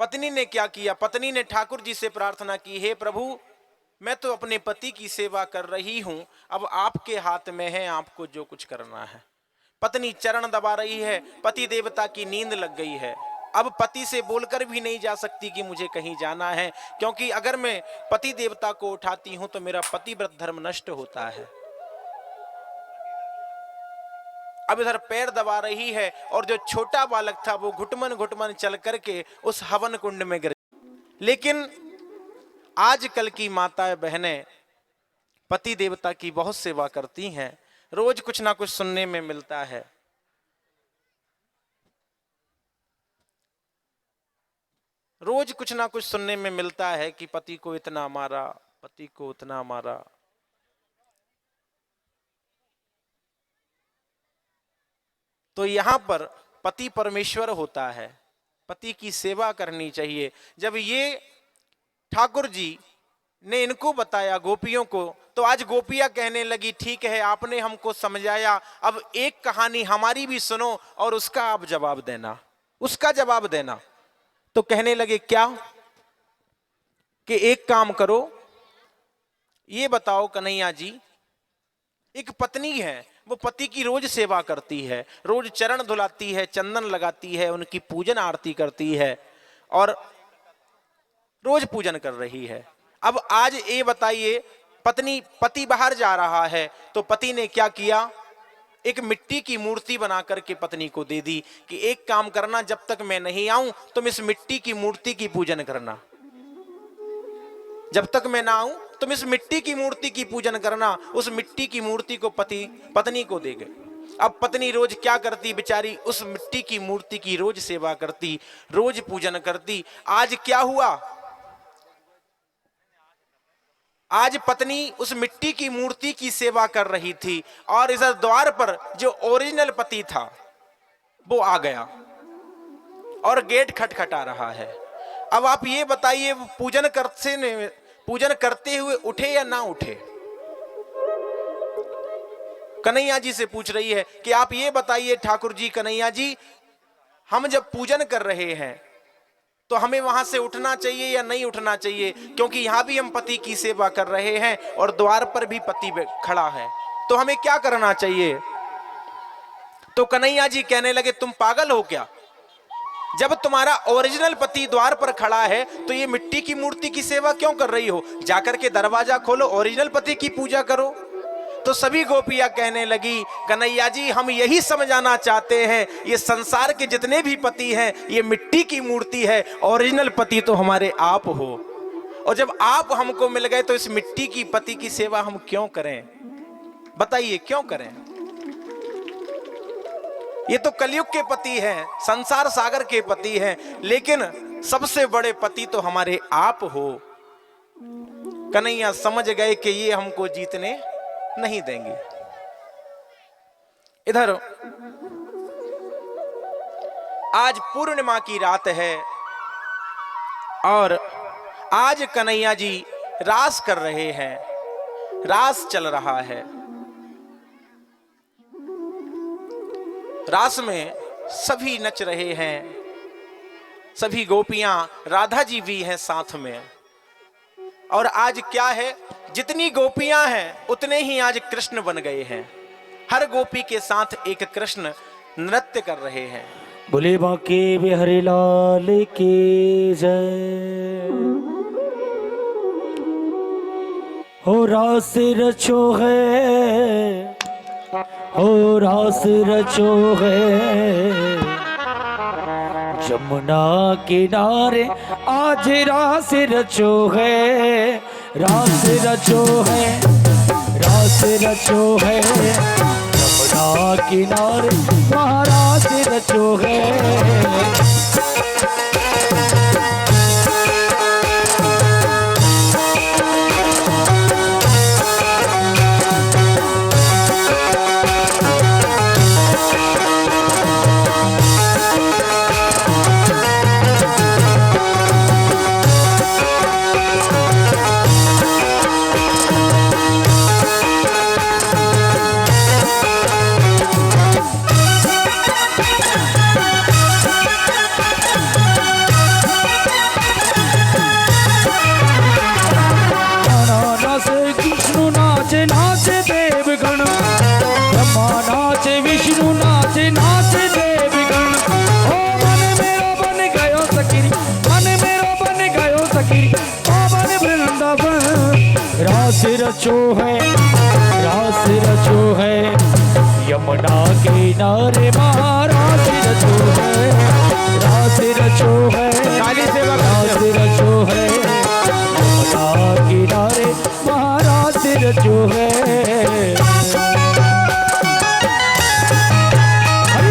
पत्नी ने क्या किया, पत्नी ने ठाकुर जी से प्रार्थना की, हे प्रभु मैं तो अपने पति की सेवा कर रही हूं, अब आपके हाथ में है, आपको जो कुछ करना है। पत्नी चरण दबा रही है, पति देवता की नींद लग गई है। अब पति से बोलकर भी नहीं जा सकती कि मुझे कहीं जाना है, क्योंकि अगर मैं पति देवता को उठाती हूं तो मेरा पतिव्रत धर्म नष्ट होता है। अब इधर पैर दबा रही है और जो छोटा बालक था वो घुटमन घुटमन चल करके उस हवन कुंड में गिर। लेकिन आजकल की माताएं बहनें पति देवता की बहुत सेवा करती हैं, रोज कुछ ना कुछ सुनने में मिलता है। रोज कुछ ना कुछ सुनने में मिलता है कि पति को इतना मारा, पति को उतना मारा। तो यहां पर पति परमेश्वर होता है, पति की सेवा करनी चाहिए। जब ये ठाकुर जी ने इनको बताया गोपियों को, तो आज गोपियां कहने लगी ठीक है आपने हमको समझाया, अब एक कहानी हमारी भी सुनो और उसका आप जवाब देना, उसका जवाब देना। तो कहने लगे क्या, कि एक काम करो, ये बताओ कन्हैया जी, एक पत्नी है, वो पति की रोज सेवा करती है, रोज चरण धुलाती है, चंदन लगाती है, उनकी पूजन आरती करती है और रोज पूजन कर रही है। अब आज ये बताइए, पति बाहर जा रहा है तो पति ने क्या किया, एक मिट्टी की मूर्ति बना करके पत्नी को दे दी कि एक काम करना, जब तक मैं नहीं आऊं तुम इस मिट्टी की मूर्ति की पूजन करना, जब तक मैं ना आऊं तुम इस मिट्टी की मूर्ति की पूजन करना। उस मिट्टी की मूर्ति को पत्नी को दे गए। अब पत्नी रोज क्या करती बेचारी, उस मिट्टी की मूर्ति की रोज सेवा करती, रोज पूजन करती। आज क्या हुआ, आज पत्नी उस मिट्टी की मूर्ति की सेवा कर रही थी और इधर द्वार पर जो ओरिजिनल पति था वो आ गया और गेट खटखटा रहा है। अब आप ये बताइए, पूजन करते हुए उठे या ना उठे? कन्हैया जी से पूछ रही है कि आप ये बताइए ठाकुर जी, कन्हैया जी, हम जब पूजन कर रहे हैं तो हमें वहां से उठना चाहिए या नहीं उठना चाहिए? क्योंकि यहां भी हम पति की सेवा कर रहे हैं और द्वार पर भी पति खड़ा है, तो हमें क्या करना चाहिए? तो कन्हैया जी कहने लगे तुम पागल हो क्या, जब तुम्हारा ओरिजिनल पति द्वार पर खड़ा है तो ये मिट्टी की मूर्ति की सेवा क्यों कर रही हो? जाकर के दरवाजा खोलो, ओरिजिनल पति की पूजा करो। तो सभी गोपियां कहने लगी कन्हैया जी हम यही समझाना चाहते हैं, ये संसार के जितने भी पति हैं ये मिट्टी की मूर्ति है, ओरिजिनल पति तो हमारे आप हो, और जब आप हमको मिल गए तो इस मिट्टी की पति की सेवा हम क्यों करें? बताइए क्यों करें? ये तो कलयुग के पति हैं, संसार सागर के पति हैं, लेकिन सबसे बड़े पति तो हमारे आप हो। कन्हैया समझ गए कि ये हमको जीतने नहीं देंगे। इधर आज पूर्णिमा की रात है और आज कन्हैया जी रास कर रहे हैं, रास चल रहा है। रास में सभी नच रहे हैं, सभी गोपियां, राधा जी भी हैं साथ में। और आज क्या है, जितनी गोपियां हैं उतने ही आज कृष्ण बन गए हैं, हर गोपी के साथ एक कृष्ण नृत्य कर रहे हैं। बोले बांके बिहारी लाल की जय। हो रास रचो है, हो रास रचो है, जमुना किनारे आज रास रचो है, रास रचो है, रास रचो है, जमुना किनारे वहाँ रास रचो है। रचो है, रास रचो है, यमुना किनारे माँ रास रचो है, रास रचो है, ताली से बजा रास रचो है, यमुना किनारे माँ रास रचो है। हरि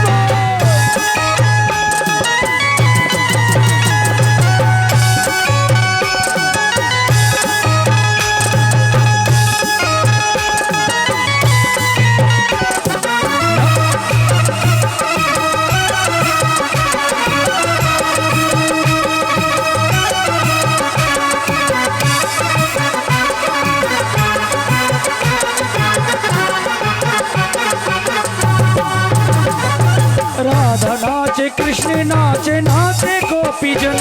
राधा नाचे कृष्ण नाचे नाचे गोपीजन,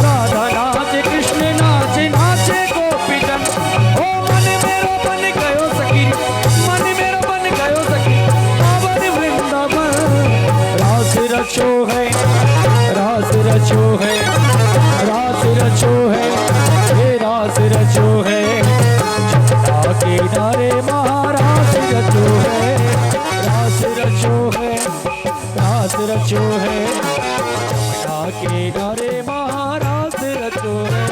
राधा नाचे कृष्ण नाचे नाचे गोपीजन। ओ मन मेरो बन गयो सखी, मन मेरो बन गयो सखी, पावन वृंदावन। रास रचो है, रास रचो है, रास रचो है, ये रास रचो है, जमुना किनारे महारास रचो है, रास रचो है, रास रचो है, यमुना किनारे महारास रचो है।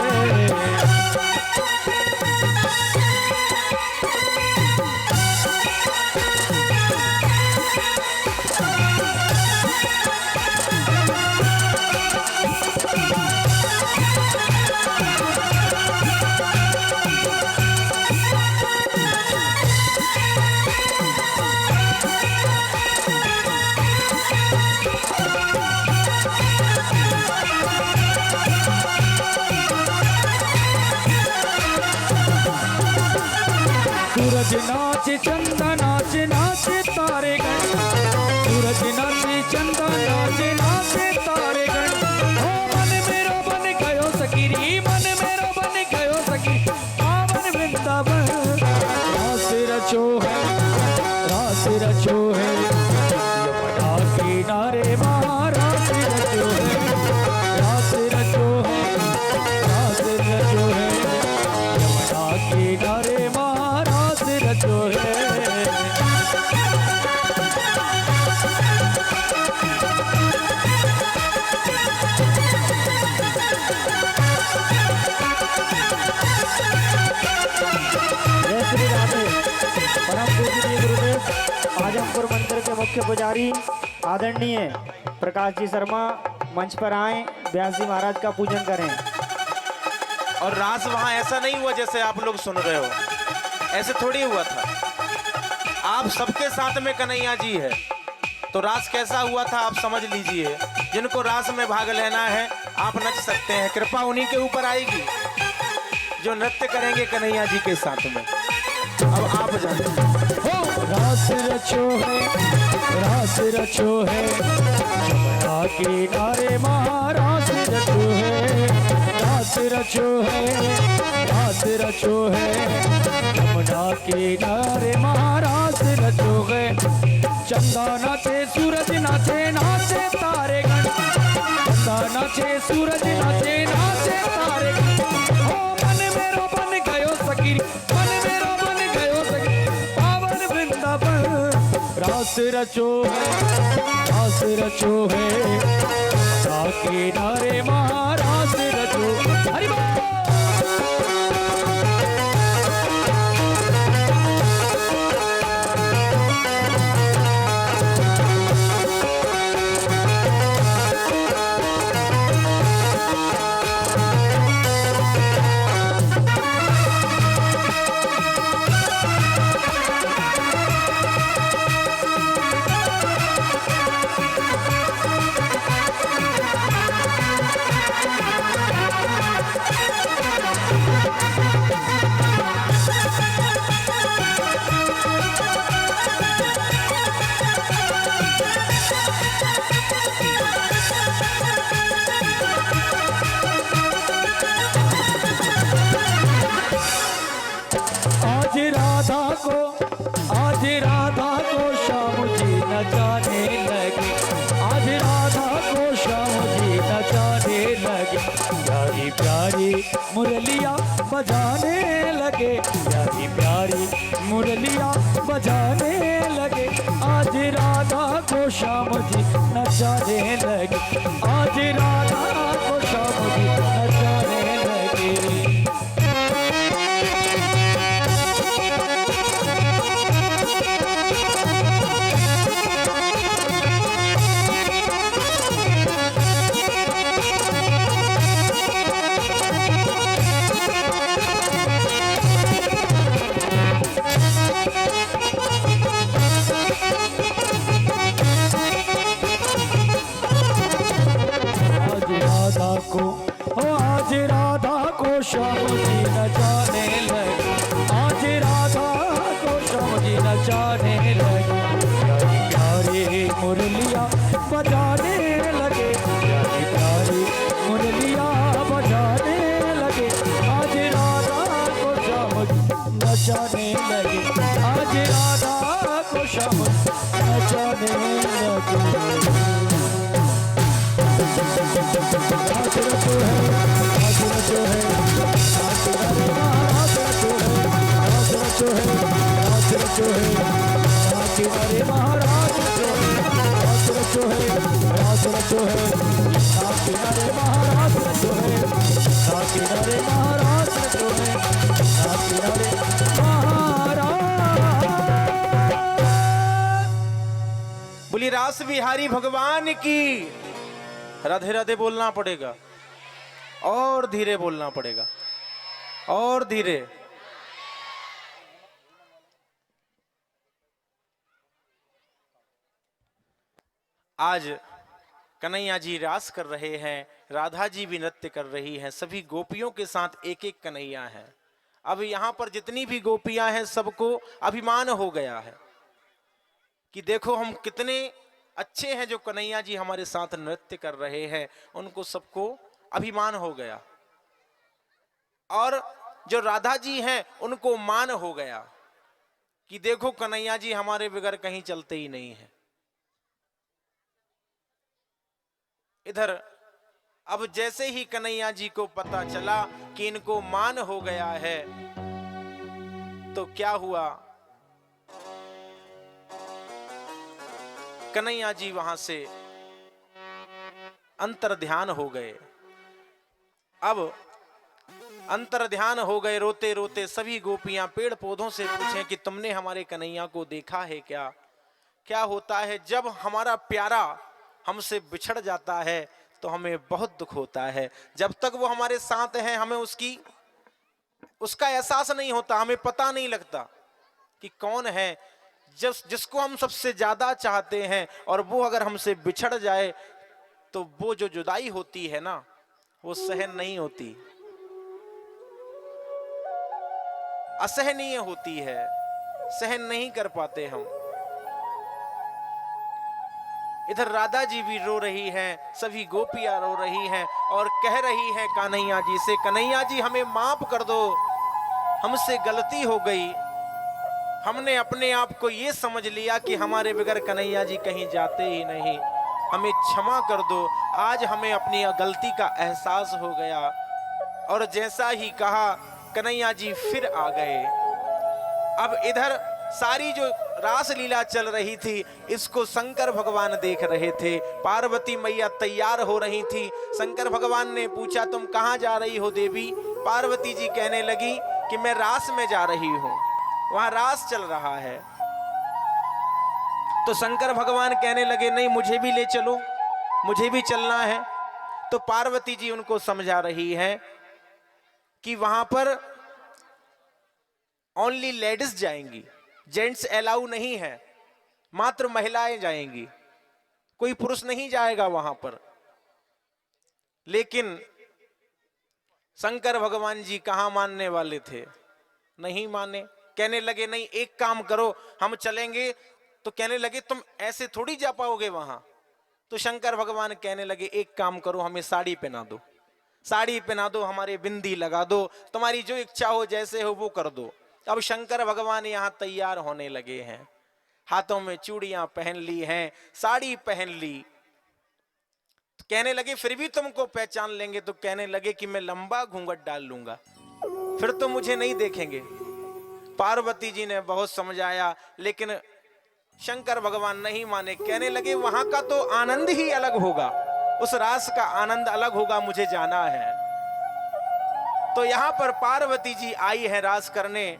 सूरज नाचे चंदा नाचे नाचे तारे गण, सूरज नाचे चंदा नाचे नाचे तारे गण। ओ मन मेरो बन गयो सखी, मन मेरो बन गयो सखी, पावन वृंदावन। रास रचो है, रास रचो है, यमुना किनारे महारास रचो है, रास रचो है, रास रचो है, यमुना किनारे महारास रचो है। जय श्री राधे। परम पूजनीय गुरुदेव आजमपुर मंदिर के मुख्य पुजारी आदरणीय प्रकाश जी शर्मा मंच पर आए, व्यास जी महाराज का पूजन करें। और रास वहां ऐसा नहीं हुआ जैसे आप लोग सुन रहे हो, ऐसे थोड़ी हुआ था। आप सबके साथ में कन्हैया जी है, तो रास कैसा हुआ था आप समझ लीजिए। जिनको रास में भाग लेना है आप नच सकते हैं, कृपा उन्हीं के ऊपर आएगी जो नृत्य करेंगे कन्हैया जी के साथ में। अब आप जाने हो रास रचो है, रास रचो है, यमुना किनारे महारास रचो है, रास रचो है, रास रचो है, यमुना किनारे महारास रचो है। चंदा नाचे सूरज नाचे नाचे तारे गण, चंदा नाचे सूरज नाचे नाचे तारे गण। हो मन मेरो बन गयो सखी, मन मेरो बन गयो सखी, पावन वृंदावन। रास रचो है, रास रचो है, यमुना किनारे महारास रचो। हरि बोल। लगे, प्यारी प्यारी मुरलिया बजाने लगे, प्यारी प्यारी मुरलिया बजाने लगे। आज राधा को श्याम जी नचाने लगे, आज राधा को श्याम जी नचाने लगे। आज राधा को श्याम जी नचाने लगे, आज राधा को श्याम जी नचाने लगे। प्यारी प्यारी मुरलिया बजाने लगे, प्यारी प्यारी मुरलिया बजाने लगे। आज राधा को श्याम जी नचाने लगे, आज राधा को श्याम नचाने लगे। राज रचो है, राज रचो है, राज रचो है, राज रचो है, राज रचो है, राज हरे महाराज रचो है, राज रचो है, राज रचो है, राज हरे महाराज रचो है, राज हरे महाराज रचो है, राज हरे महाराज। बोली रास बिहारी भगवान की। राधे राधे बोलना पड़ेगा और धीरे बोलना पड़ेगा और धीरे। आज कन्हैया जी रास कर रहे हैं, राधा जी भी नृत्य कर रही हैं, सभी गोपियों के साथ एक एक कन्हैया है। अब यहां पर जितनी भी गोपियां हैं सबको अभिमान हो गया है कि देखो हम कितने अच्छे हैं, जो कन्हैया जी हमारे साथ नृत्य कर रहे हैं, उनको सबको अभिमान हो गया। और जो राधा जी हैं उनको मान हो गया कि देखो कन्हैया जी हमारे बगैर कहीं चलते ही नहीं है। इधर अब जैसे ही कन्हैया जी को पता चला कि इनको मान हो गया है, तो क्या हुआ, कन्हैया जी वहां से अंतर ध्यान हो गए। अब अंतर ध्यान हो गए, रोते रोते सभी गोपियां पेड़ पौधों से पूछें कि तुमने हमारे कन्हैया को देखा है क्या? क्या होता है जब हमारा प्यारा हमसे बिछड़ जाता है तो हमें बहुत दुख होता है। जब तक वो हमारे साथ हैं हमें उसका एहसास नहीं होता, हमें पता नहीं लगता कि कौन है जिसको हम सबसे ज्यादा चाहते हैं, और वो अगर हमसे बिछड़ जाए तो वो जो जुदाई होती है ना, वो सहन नहीं होती, असहनीय होती है, सहन नहीं कर पाते हम। इधर राधा जी भी रो रही हैं, सभी गोपियां रो रही हैं और कह रही हैं कन्हैया जी से, कन्हैया जी हमें माफ कर दो, हमसे गलती हो गई, हमने अपने आप को ये समझ लिया कि हमारे बगैर कन्हैया जी कहीं जाते ही नहीं, हमें क्षमा कर दो। आज हमें अपनी गलती का एहसास हो गया। और जैसा ही कहा कन्हैया जी फिर आ गए। अब इधर सारी जो रास लीला चल रही थी इसको शंकर भगवान देख रहे थे। पार्वती मैया तैयार हो रही थी। शंकर भगवान ने पूछा तुम कहां जा रही हो देवी? पार्वती जी कहने लगी कि मैं रास में जा रही हूं, वहां रास चल रहा है। तो शंकर भगवान कहने लगे नहीं मुझे भी ले चलो, मुझे भी चलना है। तो पार्वती जी उनको समझा रही है कि वहां पर ओनली लेडीज जाएंगी, जेंट्स अलाउ नहीं है, मात्र महिलाएं जाएंगी, कोई पुरुष नहीं जाएगा वहां पर। लेकिन शंकर भगवान जी कहां मानने वाले थे, नहीं माने। कहने लगे नहीं एक काम करो हम चलेंगे। तो कहने लगे तुम ऐसे थोड़ी जा पाओगे वहां। तो शंकर भगवान कहने लगे एक काम करो हमें साड़ी पहना दो, साड़ी पहना दो, हमारे बिंदी लगा दो, तुम्हारी जो इच्छा हो जैसे हो वो कर दो। अब शंकर भगवान यहाँ तैयार होने लगे हैं, हाथों में चूड़ियां पहन ली हैं, साड़ी पहन ली। तो कहने लगे फिर भी तुमको पहचान लेंगे, तो कहने लगे कि मैं लंबा घूंघट डाल लूंगा, फिर तो मुझे नहीं देखेंगे। पार्वती जी ने बहुत समझाया, लेकिन शंकर भगवान नहीं माने। कहने लगे वहां का तो आनंद ही अलग होगा, उस रास का आनंद अलग होगा, मुझे जाना है। तो यहां पर पार्वती जी आई है रास करने,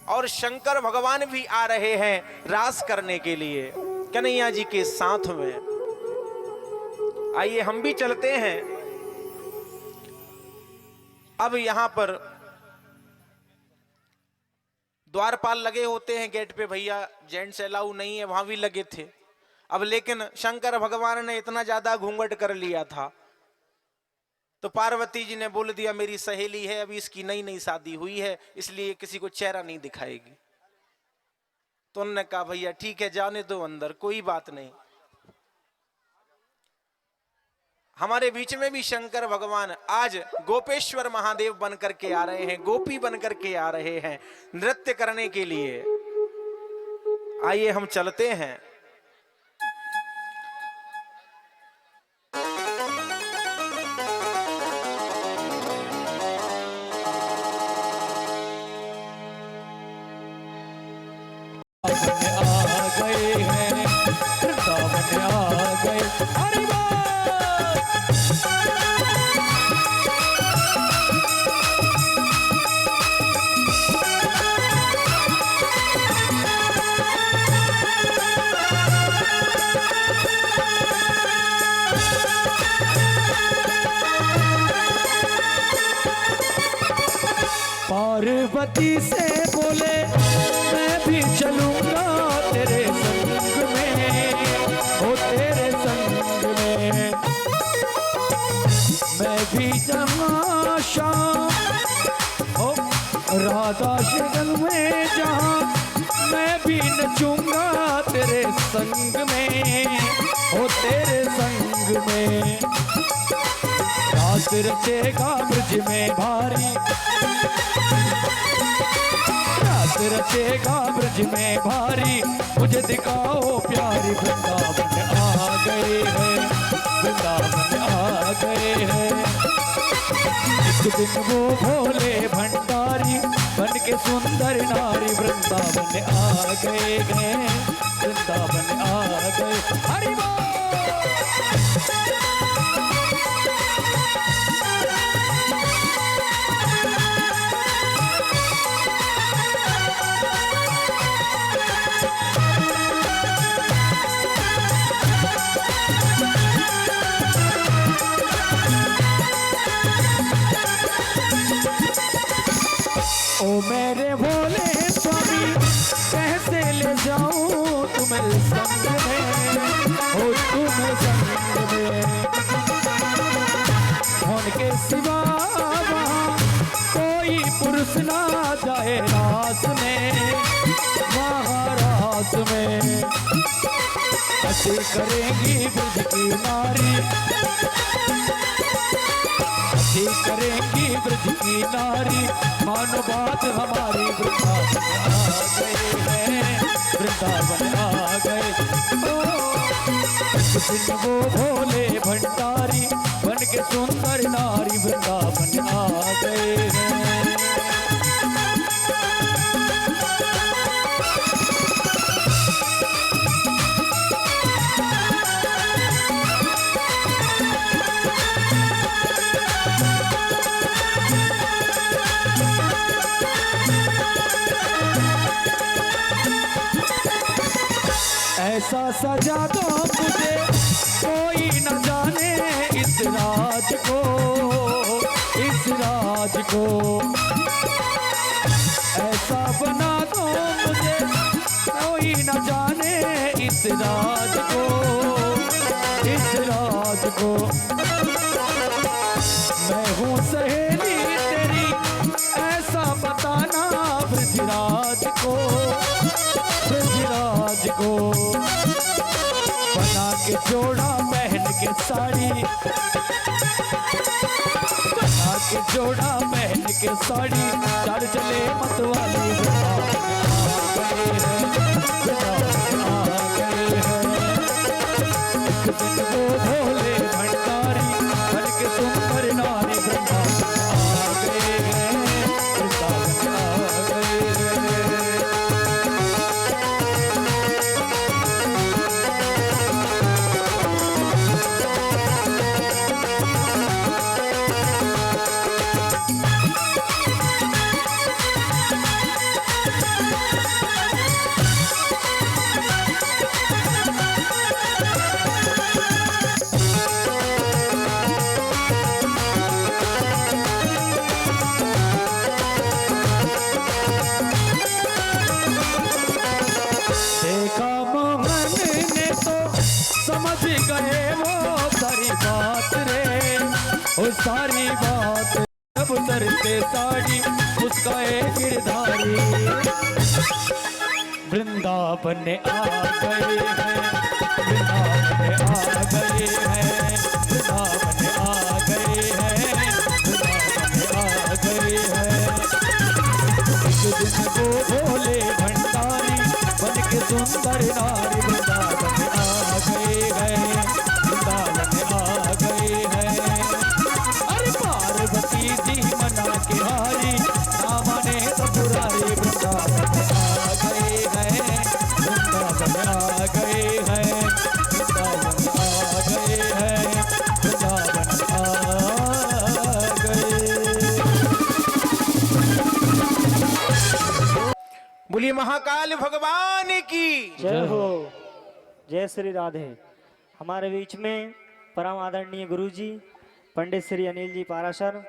और शंकर भगवान भी आ रहे हैं रास करने के लिए कन्हैया जी के साथ में। आइए हम भी चलते हैं। अब यहां पर द्वारपाल लगे होते हैं गेट पे, भैया जेंट्स अलाउ नहीं है, वहां भी लगे थे। अब लेकिन शंकर भगवान ने इतना ज्यादा घूंघट कर लिया था, तो पार्वती जी ने बोल दिया मेरी सहेली है, अभी इसकी नई नई शादी हुई है, इसलिए किसी को चेहरा नहीं दिखाएगी। तो उन्होंने कहा भैया ठीक है, जाने दो अंदर, कोई बात नहीं। हमारे बीच में भी शंकर भगवान आज गोपेश्वर महादेव बन करके आ रहे हैं, गोपी बन करके आ रहे हैं नृत्य करने के लिए। आइए हम चलते हैं। आ गए हैं, वृंदावन आ गए। हरि बोल। पार्वती से बोले मैं भी चलूंगा तेरे संग में, ओ तेरे संग में। मैं भी जहाँ शाम ओ राधा शगन में, जहाँ मैं भी नचूंगा तेरे संग में, ओ तेरे संग में। रास रचेगा ब्रज में भारी, रास रचेगा ब्रज में भारी, मुझे दिखाओ प्यारी। वृंदावन आ गए हैं, वृंदावन आ गए हैं। एक दिन वो भोले भंडारी बन के सुंदर नारी, वृंदावन आ गए हैं, वृंदावन आ गए। हरि बोल। ओ मेरे भोले स्वामी कैसे ले जाऊं तुम्हें संग में, ओ तुम्हें संग में। उनके सिवा वहाँ कोई पुरुष ना जाए रास में, वहाँ रास में। ऐसे करेंगी ब्रज की नारी, ऐसे करेंगी ब्रज की नारी, मानो बात हमारी। वृंदावन आ गए हैं, वृंदावन आ गए। एक दिन वो भोले भंडारी बन के सुंदर नारी, वृंदावन आ गए हैं। ऐसा सजा दो मुझे कोई न जाने इस राज को, इस राज को। ऐसा बना दो मुझे कोई न जाने इस राज को, इस राज को। मैं हूँ सहेली तेरी ऐसा बताना ब्रजराज को, ब्रजराज को। बना के जोड़ा पहन के साड़ी, बना के जोड़ा पहन के साड़ी, चल चले मतवाली। वृंदावन आ गए हैं, वृंदावन आ गए हैं। एक दिन वो भोले भंडारी देखा मोहन ने तो समझ गए वो सारी बात रे, वो सारी बात। अब उतरते साड़ी मुस्काए गिरधारी, वृंदावन में आ गए हैं, वृंदावन में आ गए हैं, वृंदावन में आ गए हैं, वृंदावन में आ गए हैं। एक दिन को भोले भंडारी बन के सुंदर नारी वृंदावन में आ गए हैं, वृंदावन में आ गए हैं। अरे पार्वती जी मना के हारी, ना माने तो पुरारी वृंदावन में आ गए हैं, वृंदावन में आ गए हैं, वृंदावन में आ गए हैं, वृंदावन में आ गए। बोलिए महाकाल भगवान की। जय हो। जय श्री राधे। हमारे बीच में परम आदरणीय गुरुजी पंडित श्री अनिल जी पाराशर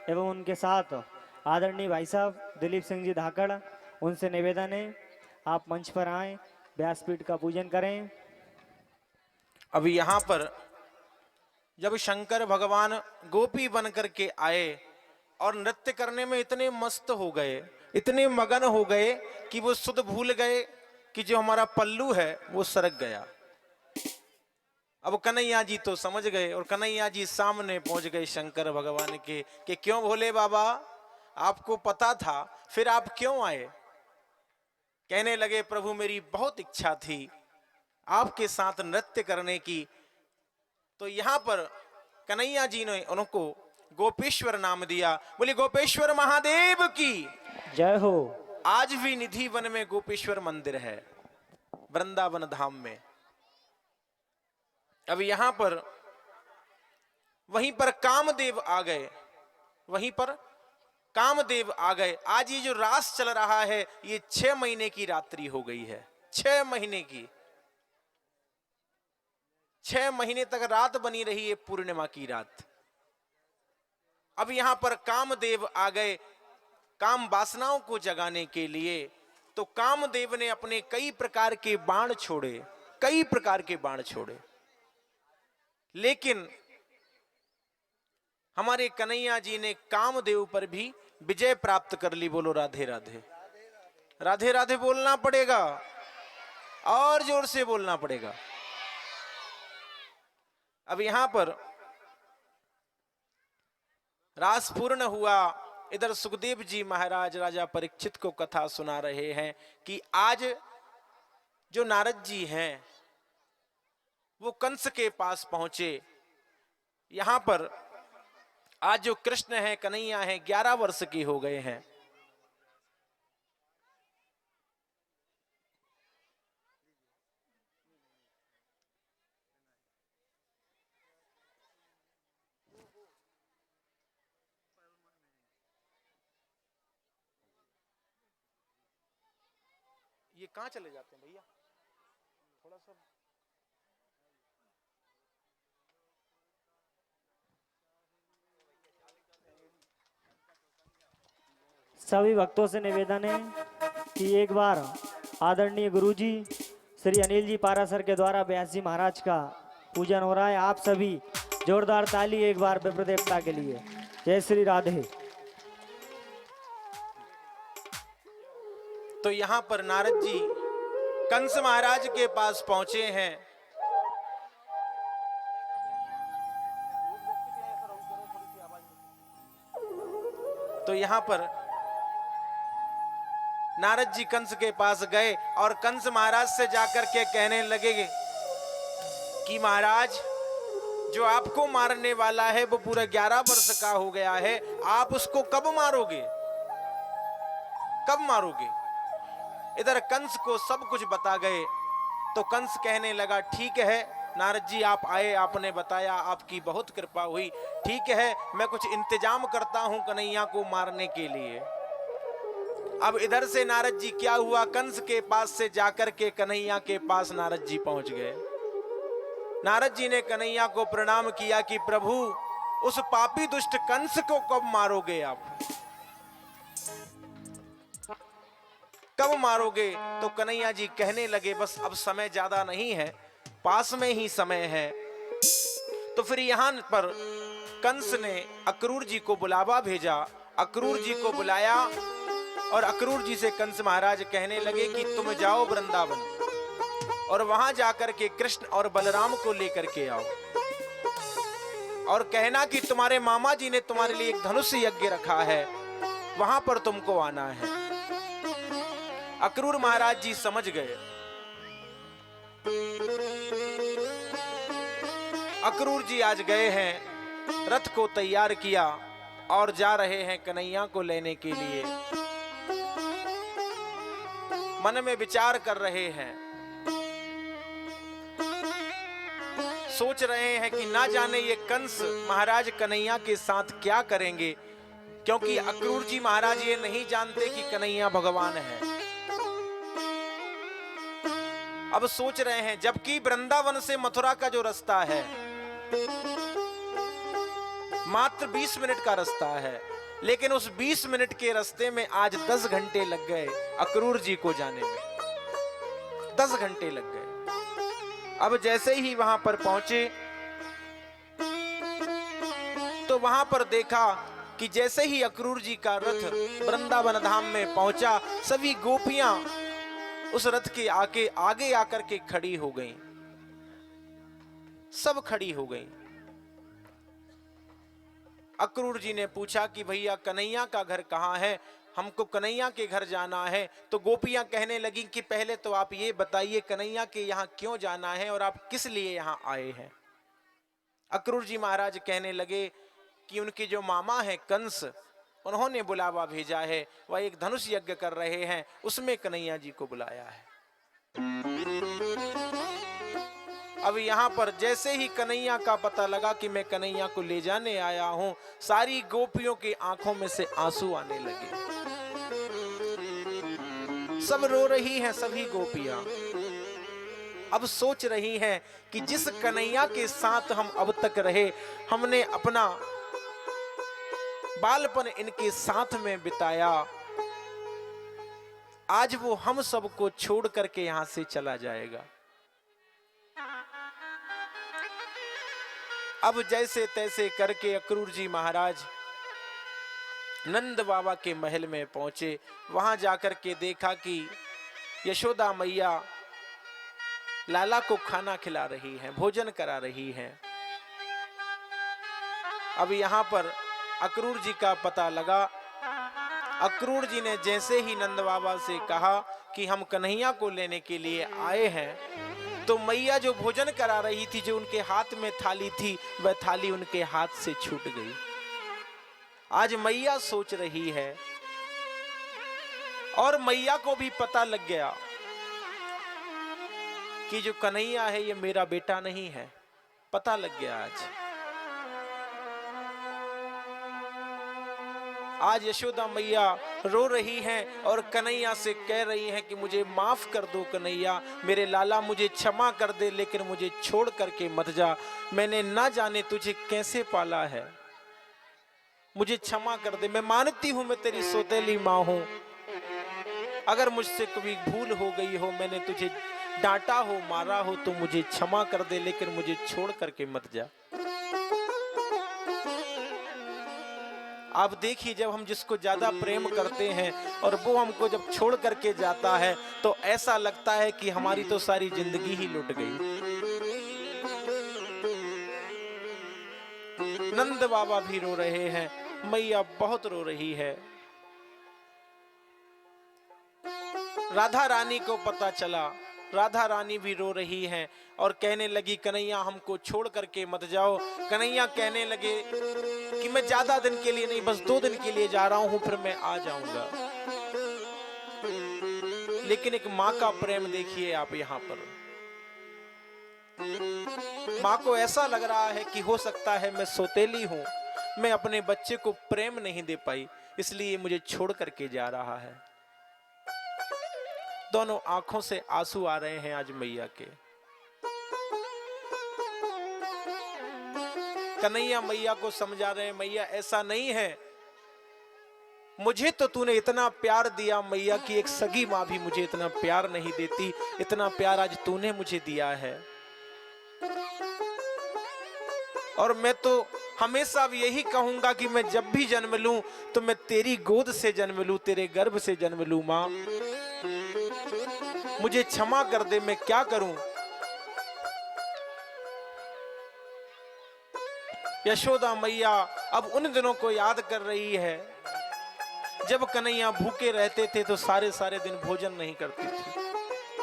एवं उनके साथ आदरणीय भाई साहब दिलीप सिंह जी धाकड़, उनसे निवेदन है आप मंच पर आएं, व्यासपीठ का पूजन करें। अभी यहाँ पर जब शंकर भगवान गोपी बन करके आए और नृत्य करने में इतने मस्त हो गए, इतने मगन हो गए कि वो सुध भूल गए कि जो हमारा पल्लू है वो सरक गया। अब कन्हैया जी तो समझ गए और कन्हैया जी सामने पहुंच गए शंकर भगवान के कि क्यों भोले बाबा, आपको पता था फिर आप क्यों आए? कहने लगे प्रभु मेरी बहुत इच्छा थी आपके साथ नृत्य करने की। तो यहां पर कन्हैया जी ने उनको गोपेश्वर नाम दिया। बोले गोपेश्वर महादेव की जय हो। आज भी निधि वन में गोपेश्वर मंदिर है, वृंदावन धाम में। अब यहां पर वहीं पर कामदेव आ गए, वहीं पर कामदेव आ गए। आज ये जो रास चल रहा है ये 6 महीने की रात्रि हो गई है, 6 महीने की। 6 महीने तक रात बनी रही है, पूर्णिमा की रात। अब यहां पर कामदेव आ गए काम वासनाओं को जगाने के लिए। तो कामदेव ने अपने कई प्रकार के बाण छोड़े, कई प्रकार के बाण छोड़े, लेकिन हमारे कन्हैया जी ने कामदेव पर भी विजय प्राप्त कर ली। बोलो राधे राधे। राधे राधे बोलना पड़ेगा और जोर से बोलना पड़ेगा। अब यहां पर रास पूर्ण हुआ। इधर सुखदेव जी महाराज राजा परीक्षित को कथा सुना रहे हैं कि आज जो नारद जी हैं वो कंस के पास पहुंचे। यहां पर आज जो कृष्ण है, कन्हैया है, 11 वर्ष के हो गए हैं। ये कहां चले जाते हैं भैया? थोड़ा सा सभी भक्तों से निवेदन है कि एक बार आदरणीय गुरुजी श्री अनिल जी पाराशर के द्वारा व्यास जी महाराज का पूजन हो रहा है। आप सभी जोरदार ताली एक बार विप्र देवता के लिए। जय श्री राधे। तो यहां पर नारद जी कंस महाराज के पास पहुंचे हैं। तो यहां पर नारद जी कंस के पास गए और कंस महाराज से जाकर के कहने लगे कि महाराज जो आपको मारने वाला है वो पूरा 11 वर्ष का हो गया है, आप उसको कब मारोगे, कब मारोगे? इधर कंस को सब कुछ बता गए। तो कंस कहने लगा ठीक है नारद जी आप आए, आपने बताया, आपकी बहुत कृपा हुई, ठीक है मैं कुछ इंतजाम करता हूं कन्हैया को मारने के लिए। अब इधर से नारद जी क्या हुआ, कंस के पास से जाकर के कन्हैया के पास नारद जी पहुंच गए। नारद जी ने कन्हैया को प्रणाम किया कि प्रभु उस पापी दुष्ट कंस को कब मारोगे आप, कब मारोगे? तो कन्हैया जी कहने लगे बस अब समय ज्यादा नहीं है, पास में ही समय है। तो फिर यहां पर कंस ने अक्रूर जी को बुलावा भेजा, अक्रूर जी को बुलाया और अक्रूर जी से कंस महाराज कहने लगे कि तुम जाओ वृंदावन और वहां जाकर के कृष्ण और बलराम को लेकर के आओ और कहना कि तुम्हारे मामा जी ने तुम्हारे लिए एक धनुष यज्ञ रखा है, वहां पर तुमको आना है। अक्रूर महाराज जी समझ गए। अक्रूर जी आज गए हैं, रथ को तैयार किया और जा रहे हैं कन्हैया को लेने के लिए। मन में विचार कर रहे हैं, सोच रहे हैं कि ना जाने ये कंस महाराज कन्हैया के साथ क्या करेंगे, क्योंकि अक्रूर जी महाराज ये नहीं जानते कि कन्हैया भगवान है। अब सोच रहे हैं, जबकि वृंदावन से मथुरा का जो रास्ता है मात्र 20 मिनट का रास्ता है, लेकिन उस 20 मिनट के रास्ते में आज 10 घंटे लग गए अक्रूर जी को जाने में, 10 घंटे लग गए। अब जैसे ही वहां पर पहुंचे तो वहां पर देखा कि जैसे ही अक्रूर जी का रथ वृंदावन धाम में पहुंचा, सभी गोपियां उस रथ के आगे आकर के खड़ी हो गईं, सब खड़ी हो गईं। अक्रूर जी ने पूछा कि भैया कन्हैया का घर कहाँ है, हमको कन्हैया के घर जाना है। तो गोपियां कहने लगी कि पहले तो आप ये बताइए कन्हैया के यहाँ क्यों जाना है और आप किस लिए यहाँ आए हैं। अक्रूर जी महाराज कहने लगे कि उनके जो मामा है कंस, उन्होंने बुलावा भेजा है, वह एक धनुष यज्ञ कर रहे हैं, उसमें कन्हैया जी को बुलाया है। अब यहां पर जैसे ही कन्हैया का पता लगा कि मैं कन्हैया को ले जाने आया हूं, सारी गोपियों की आंखों में से आंसू आने लगे, सब रो रही हैं सभी गोपियां। अब सोच रही हैं कि जिस कन्हैया के साथ हम अब तक रहे, हमने अपना बालपन इनके साथ में बिताया, आज वो हम सबको छोड़ करके यहां से चला जाएगा। अब जैसे तैसे करके अक्रूर जी महाराज नंद बाबा के महल में पहुंचे। वहां जाकर के देखा कि यशोदा मैया लाला को खाना खिला रही हैं, भोजन करा रही हैं। अब यहां पर अक्रूर जी का पता लगा। अक्रूर जी ने जैसे ही नंद बाबा से कहा कि हम कन्हैया को लेने के लिए आए हैं, तो मैया जो भोजन करा रही थी, जो उनके हाथ में थाली थी, वह थाली उनके हाथ से छूट गई। आज मैया सोच रही है और मैया को भी पता लग गया कि जो कन्हैया है ये मेरा बेटा नहीं है, पता लग गया। आज यशोदा मैया रो रही हैं और कन्हैया से कह रही हैं कि मुझे माफ कर दो कन्हैया, मेरे लाला मुझे क्षमा कर दे, लेकिन मुझे छोड़ करके मत जा। मैंने ना जाने तुझे कैसे पाला है, मुझे क्षमा कर दे। मैं मानती हूं मैं तेरी सौतेली मां हूं, अगर मुझसे कभी भूल हो गई हो, मैंने तुझे डांटा हो, मारा हो, तो मुझे क्षमा कर दे, लेकिन मुझे छोड़ करके मत जा। आप देखिए, जब हम जिसको ज्यादा प्रेम करते हैं और वो हमको जब छोड़ करके जाता है, तो ऐसा लगता है कि हमारी तो सारी जिंदगी ही लुट गई। नंद बाबा भी रो रहे हैं, मैया बहुत रो रही है। राधा रानी को पता चला, राधा रानी भी रो रही हैं और कहने लगी कन्हैया हमको छोड़ करके मत जाओ। कन्हैया कहने लगे कि मैं ज्यादा दिन के लिए नहीं, बस 2 दिन के लिए जा रहा हूं, फिर मैं आ जाऊंगा। लेकिन एक मां का प्रेम देखिए आप यहां पर। माँ को ऐसा लग रहा है कि हो सकता है मैं सौतेली हूं, मैं अपने बच्चे को प्रेम नहीं दे पाई, इसलिए मुझे छोड़ करके जा रहा है। दोनों आंखों से आंसू आ रहे हैं आज मैया के। कन्हैया मैया को समझा रहे हैं, मैया ऐसा नहीं है, मुझे तो तूने इतना प्यार दिया मैया की एक सगी माँ भी मुझे इतना प्यार नहीं देती, इतना प्यार आज तूने मुझे दिया है। और मैं तो हमेशा भी यही कहूंगा कि मैं जब भी जन्म लूं तो मैं तेरी गोद से जन्म लूं, तेरे गर्भ से जन्म लूं। मां मुझे क्षमा कर दे, मैं क्या करूं। यशोदा मैया अब उन दिनों को याद कर रही है जब कन्हैया भूखे रहते थे तो सारे सारे दिन भोजन नहीं करती थी,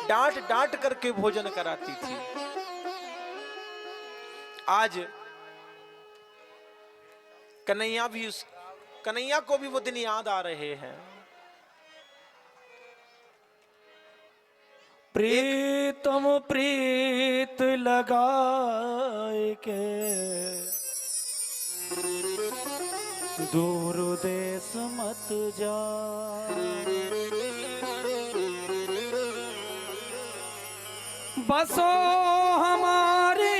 डांट डांट करके भोजन कराती थी। आज कन्हैया को भी वो दिन याद आ रहे हैं। प्रीतम प्रीत लगाए के दूर देश मत जा, बसो हमारी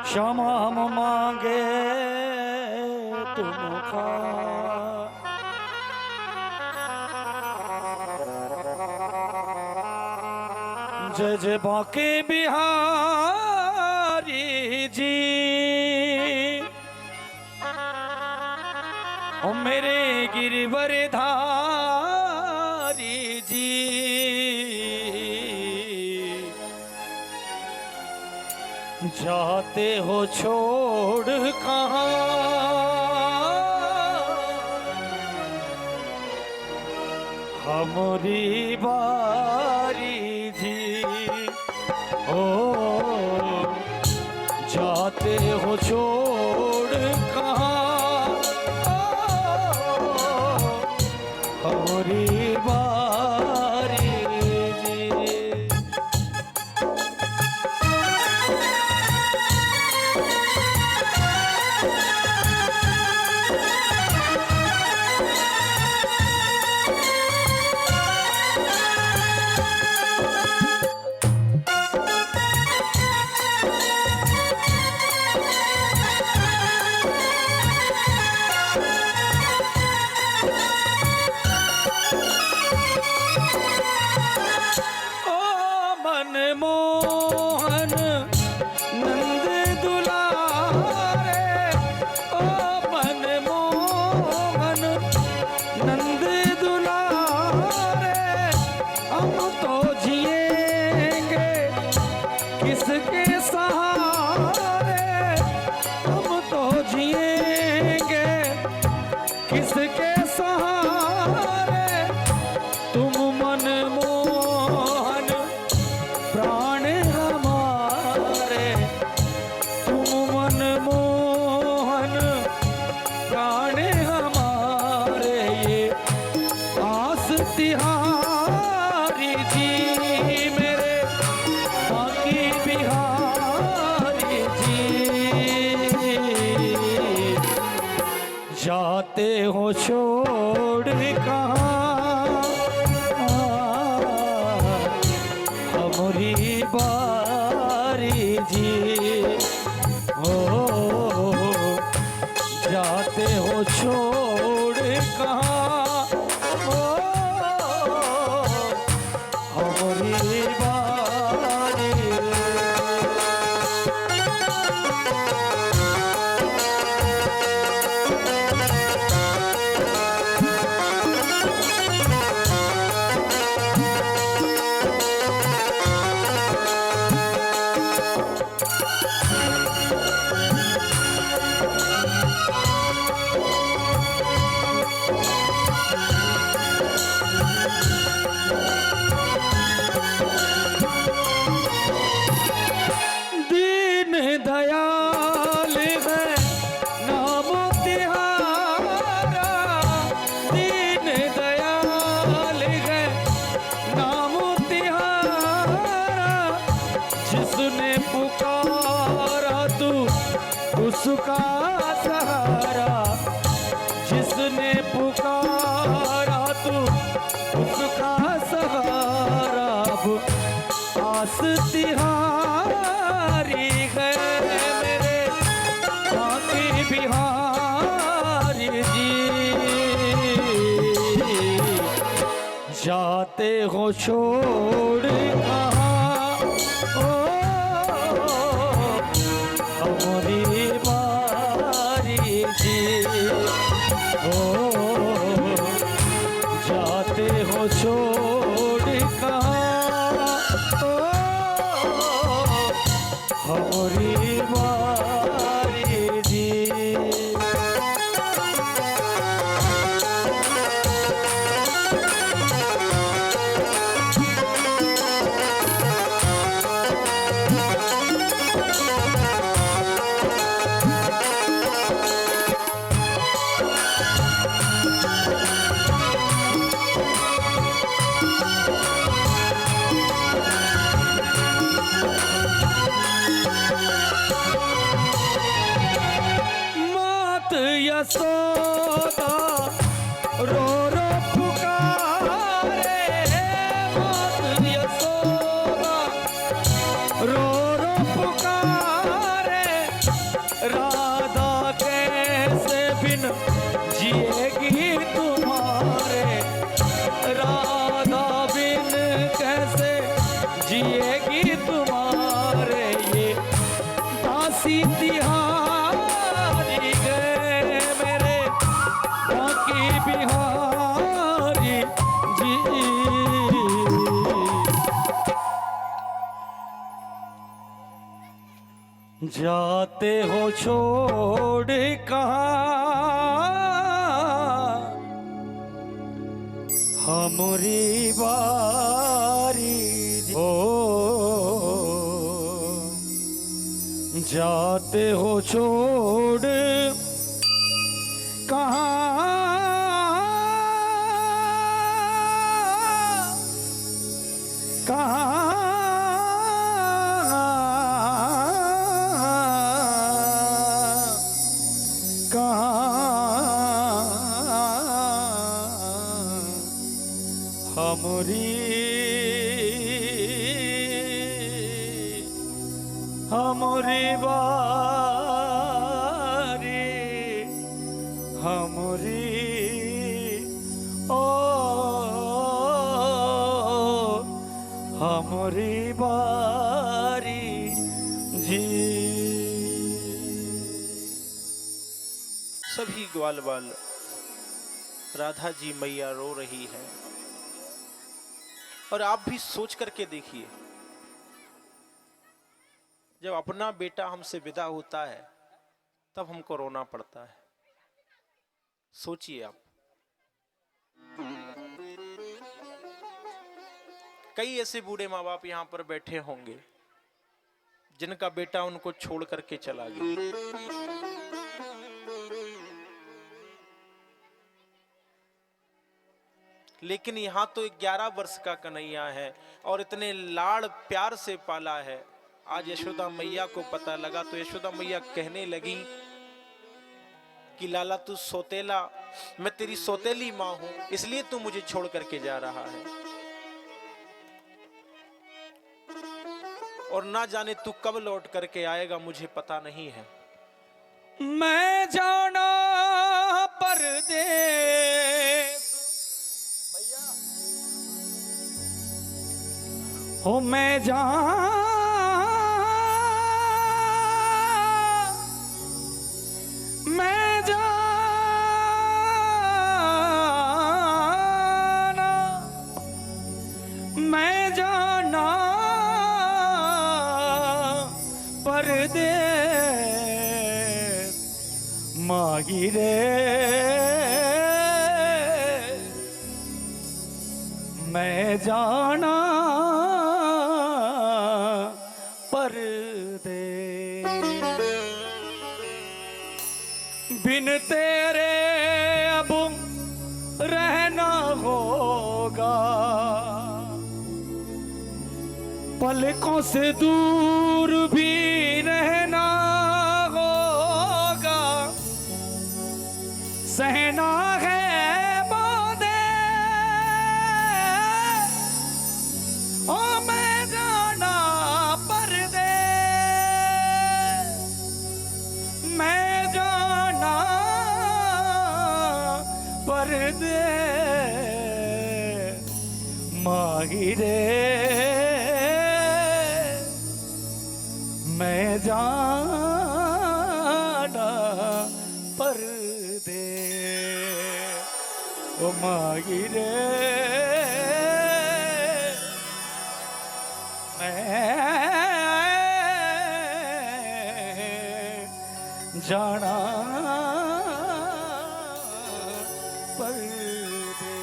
क्षमा हम मांगे तुम खा, जय जय बांके बिहारी जी, ओ मेरे गिरवर धारी जी। जाते हो छोड़ कहाँ, हमारी बारी जी। ओ जाते हो छोड़ कहाँ, हमारी बारी जी। मोहन नंद दुलारे, ओ मन मोहन नंद दुलारे, हम तो जिएंगे किसके सहारे, हम तो जिएंगे किसके सहारे। तुम मन मोहन प्राण हमारे, तुम मन मोहन प्राण हमारे। ये आस तिहारी जी मेरे बांके बिहारी जी। जाते हो छोड़ कहाँ, हमारी बारी जी। ओ जाते हो छोड़ कहाँ, ओ हमारी बारी। जिसने पुकारा तू उसका सहारा, जिसने पुकारा तू उसका सहारा। अब आस तिहारी है मेरे बाकी बिहारी जी, जाते हो छोड़ कहाँ ओ हमारी बारी जी, ओ जाते हो छोड़ कहाँ ओ हमारी बारी जी। मात यशोदा रो रो पुकारे, मात यशोदा रो रो पुकारे, राधा कैसे बिन जिएगी तुम्हारे, राधा बिन कैसे जिएगी तुम्हारे। ये दासी तिहारी गए मेरे बाकी बिहारी जी, जाते हो छोड़ कहाँ हमारी बारी जी। ओ जाते हो छोड़ कहाँ हमारी बारी, हमारी ओ हमारी बारी जी। सभी ग्वाल बाल राधा जी मैया रो रही है। और आप भी सोच करके देखिए, जब अपना बेटा हमसे विदा होता है तब हमको रोना पड़ता है। सोचिए आप, कई ऐसे बूढ़े माँ बाप यहां पर बैठे होंगे जिनका बेटा उनको छोड़ करके चला गया। लेकिन यहां तो 11 वर्ष का कन्हैया है और इतने लाड़ प्यार से पाला है। आज यशोदा मैया को पता लगा तो यशोदा मैया कहने लगी कि लाला तू सौतेला, मैं तेरी सौतेली मां हूं, इसलिए तू मुझे छोड़ करके जा रहा है और ना जाने तू कब लौट करके आएगा, मुझे पता नहीं है। मैं जाना परदेस हो, मैं जाना परदेस माही रे, मैं जाना परदेस, बिन तेरे अब रहना होगा पलकों से दूर भी रहना होगा, सहना है बातें ओ मैं जाना पर्दे, मैं जाना पर्दे माहिरे, मैं जाना पर्दे ओ माहिरे, मैं जाना पर्दे।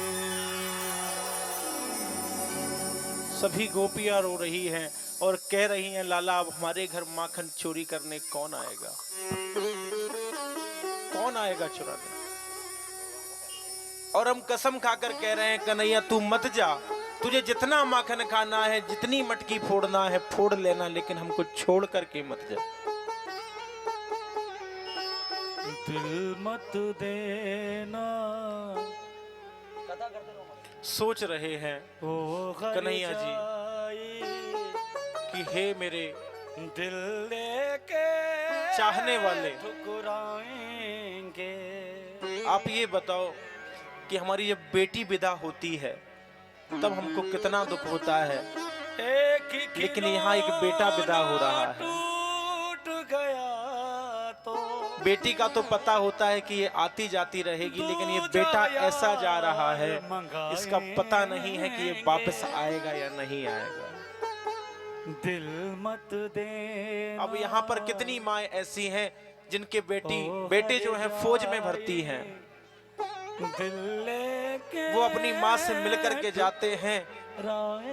सभी गोपियां रो रही हैं और कह रही हैं लाला अब हमारे घर माखन चोरी करने कौन आएगा, कौन आएगा चुराने। और हम कसम खाकर कह रहे हैं कन्हैया तू मत जा, तुझे जितना माखन खाना है, जितनी मटकी फोड़ना है फोड़ लेना, लेकिन हमको छोड़ करके मत जा। दिल मत देना, सोच रहे हैं ओ कन्हैया जी कि हे मेरे दिल लेके चाहने वाले, ठुकराएंगे। आप ये बताओ कि हमारी जब बेटी विदा होती है तब हमको कितना दुख होता है, लेकिन यहाँ एक बेटा विदा हो रहा है। टूट गया तो बेटी का तो पता होता है कि ये आती जाती रहेगी, लेकिन ये बेटा ऐसा जा रहा है, इसका पता नहीं है कि ये वापस आएगा या नहीं आएगा। दिल मत दे। अब यहाँ पर कितनी माँ ऐसी हैं जिनके बेटे जो हैं फौज में भर्ती हैं, वो अपनी माँ से मिलकर के जाते हैं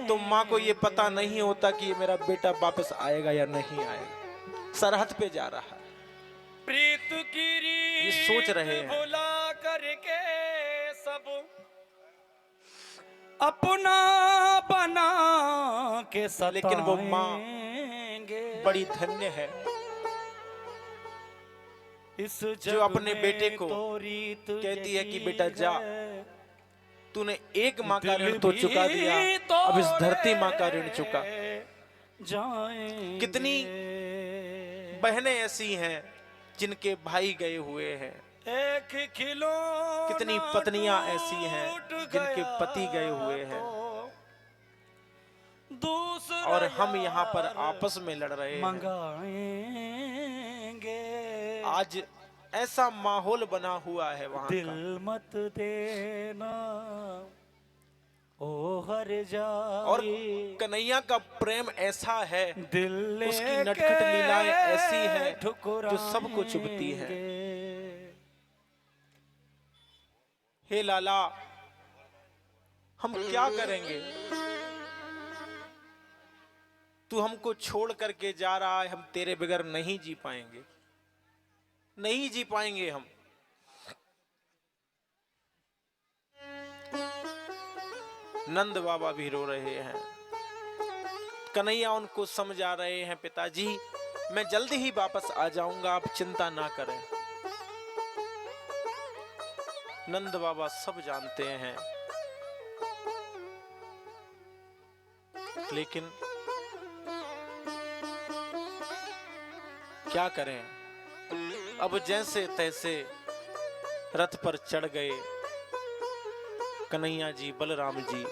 तो माँ को ये पता नहीं होता कि ये मेरा बेटा वापस आएगा या नहीं आएगा, सरहद पे जा रहा है। प्रीत की ये सोच रहे हैं, बुला करके सब अपना बना के सताएंगे। लेकिन वो माँ बड़ी धन्य है इस जो अपने बेटे को कहती है कि बेटा जा, तूने एक माँ का ऋण तो चुका दिया, अब इस धरती माँ का ऋण चुका। कितनी बहनें ऐसी हैं जिनके भाई गए हुए हैं, कितनी पत्नियां ऐसी हैं जिनके पति गए हुए हैं, और हम यहाँ पर आपस में लड़ रहे हैं। आज ऐसा माहौल बना हुआ है वहां दिल का। मत देना ओ हर जाए। और कन्हैया का प्रेम ऐसा है, दिल उसकी नटखट लीलाएं ऐसी हैं जो सबको चुभती है। हे लाला हम क्या करेंगे, तू हमको छोड़ करके जा रहा है, हम तेरे बगैर नहीं जी पाएंगे, नहीं जी पाएंगे हम। नंद बाबा भी रो रहे हैं, कन्हैया उनको समझा रहे हैं पिताजी मैं जल्दी ही वापस आ जाऊंगा, आप चिंता ना करें। नंद बाबा सब जानते हैं, लेकिन क्या करें। अब जैसे तैसे रथ पर चढ़ गए कन्हैया जी, बलराम जी,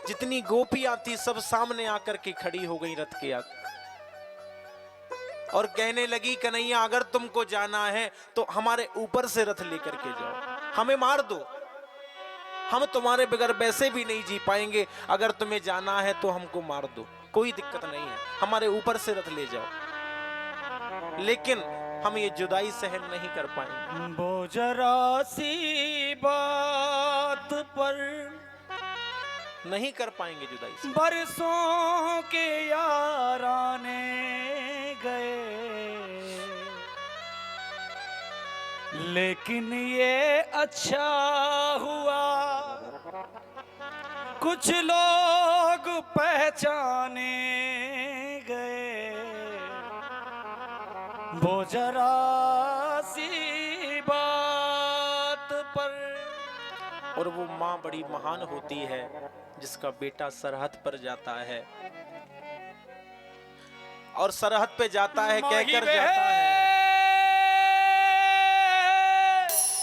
जितनी गोपियां थी सब सामने आकर के खड़ी हो गई रथ के आगे और कहने लगी कन्हैया अगर तुमको जाना है तो हमारे ऊपर से रथ लेकर के जाओ, हमें मार दो, हम तुम्हारे बगैर वैसे भी नहीं जी पाएंगे, अगर तुम्हें जाना है तो हमको मार दो, कोई दिक्कत नहीं है, हमारे ऊपर से रथ ले जाओ, लेकिन हम ये जुदाई सहन नहीं कर पाएंगे। वो जरा सी बात पर नहीं कर पाएंगे जुदाई से। बरसों के याराने गए, लेकिन ये अच्छा हुआ कुछ लोग पहचाने गए वो जरा सी बात पर। और वो माँ बड़ी महान होती है जिसका बेटा सरहद पर जाता है, और सरहद पे जाता है कहकर जाता है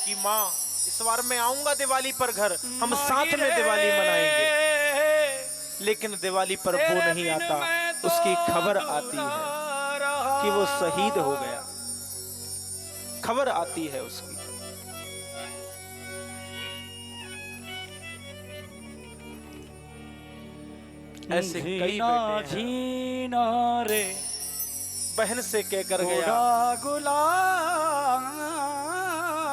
कि माँ इस बार मैं आऊंगा दिवाली पर घर, हम साथ में दिवाली मनाएंगे। लेकिन दिवाली पर वो नहीं आता, उसकी खबर आती है कि वो शहीद हो गया, खबर आती है उसकी। ऐसे कई बेटे हैं। रे बहन से कहकर गया गुलाम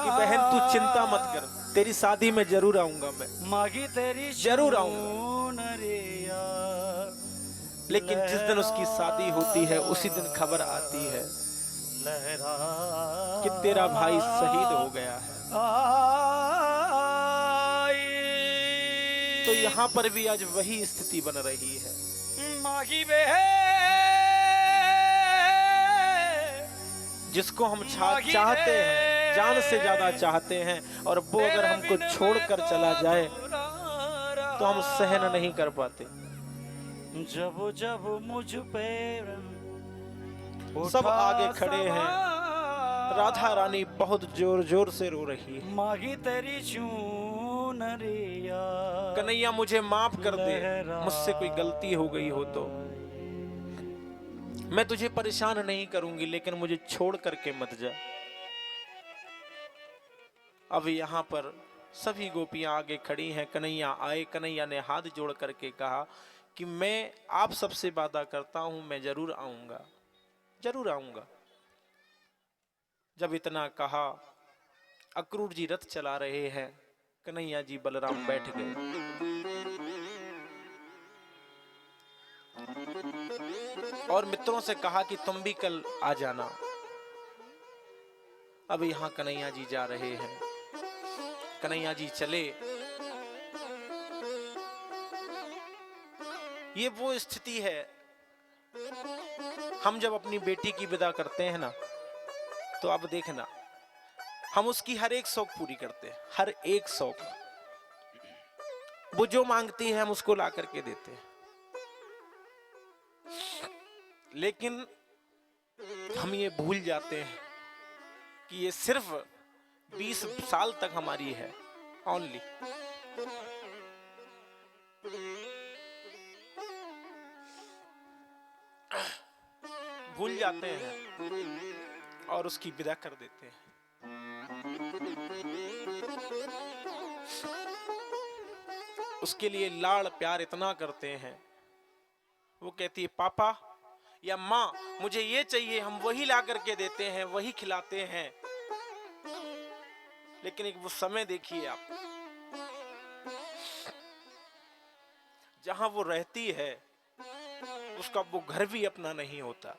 कि बहन तू चिंता मत कर, तेरी शादी में जरूर आऊंगा मैं, मागी तेरी जरूर आऊंगा। लेकिन जिस दिन उसकी शादी होती है उसी दिन खबर आती है कि तेरा भाई शहीद हो गया है। तो यहाँ पर भी आज वही स्थिति बन रही है। मागी जिसको हम चाहते हैं, जान से ज्यादा चाहते हैं, और वो अगर हमको छोड़कर चला जाए तो हम सहन नहीं कर पाते। जब जब मुझ पे सब आगे खड़े हैं, राधा रानी बहुत जोर जोर से रो रही है। मागी तेरी चूनरिया कन्हैया मुझे माफ कर दे, मुझसे कोई गलती हो गई हो तो मैं तुझे परेशान नहीं करूंगी, लेकिन मुझे छोड़ करके मत जा। अब यहाँ पर सभी गोपियां आगे खड़ी हैं, कन्हैया आए। कन्हैया ने हाथ जोड़ करके कहा कि मैं आप सबसे वादा करता हूं, मैं जरूर आऊंगा, जरूर आऊंगा। जब इतना कहा, अक्रूर जी रथ चला रहे हैं, कन्हैया जी बलराम बैठ गए और मित्रों से कहा कि तुम भी कल आ जाना। अब यहां कन्हैया जी जा रहे हैं, कन्हैया जी चले। ये वो स्थिति है, हम जब अपनी बेटी की विदा करते हैं ना, तो अब देखना हम उसकी हर एक शौक पूरी करते हैं, हर एक शौक। वो जो मांगती है हम उसको ला करके देते हैं, लेकिन हम ये भूल जाते हैं कि ये सिर्फ 20 साल तक हमारी है, ओनली। भूल जाते हैं और उसकी विदा कर देते हैं। उसके लिए लाड़ प्यार इतना करते हैं, वो कहती है पापा या माँ मुझे ये चाहिए, हम वही ला करके देते हैं, वही खिलाते हैं। लेकिन एक वो समय देखिए आप, जहां वो रहती है उसका वो घर भी अपना नहीं होता।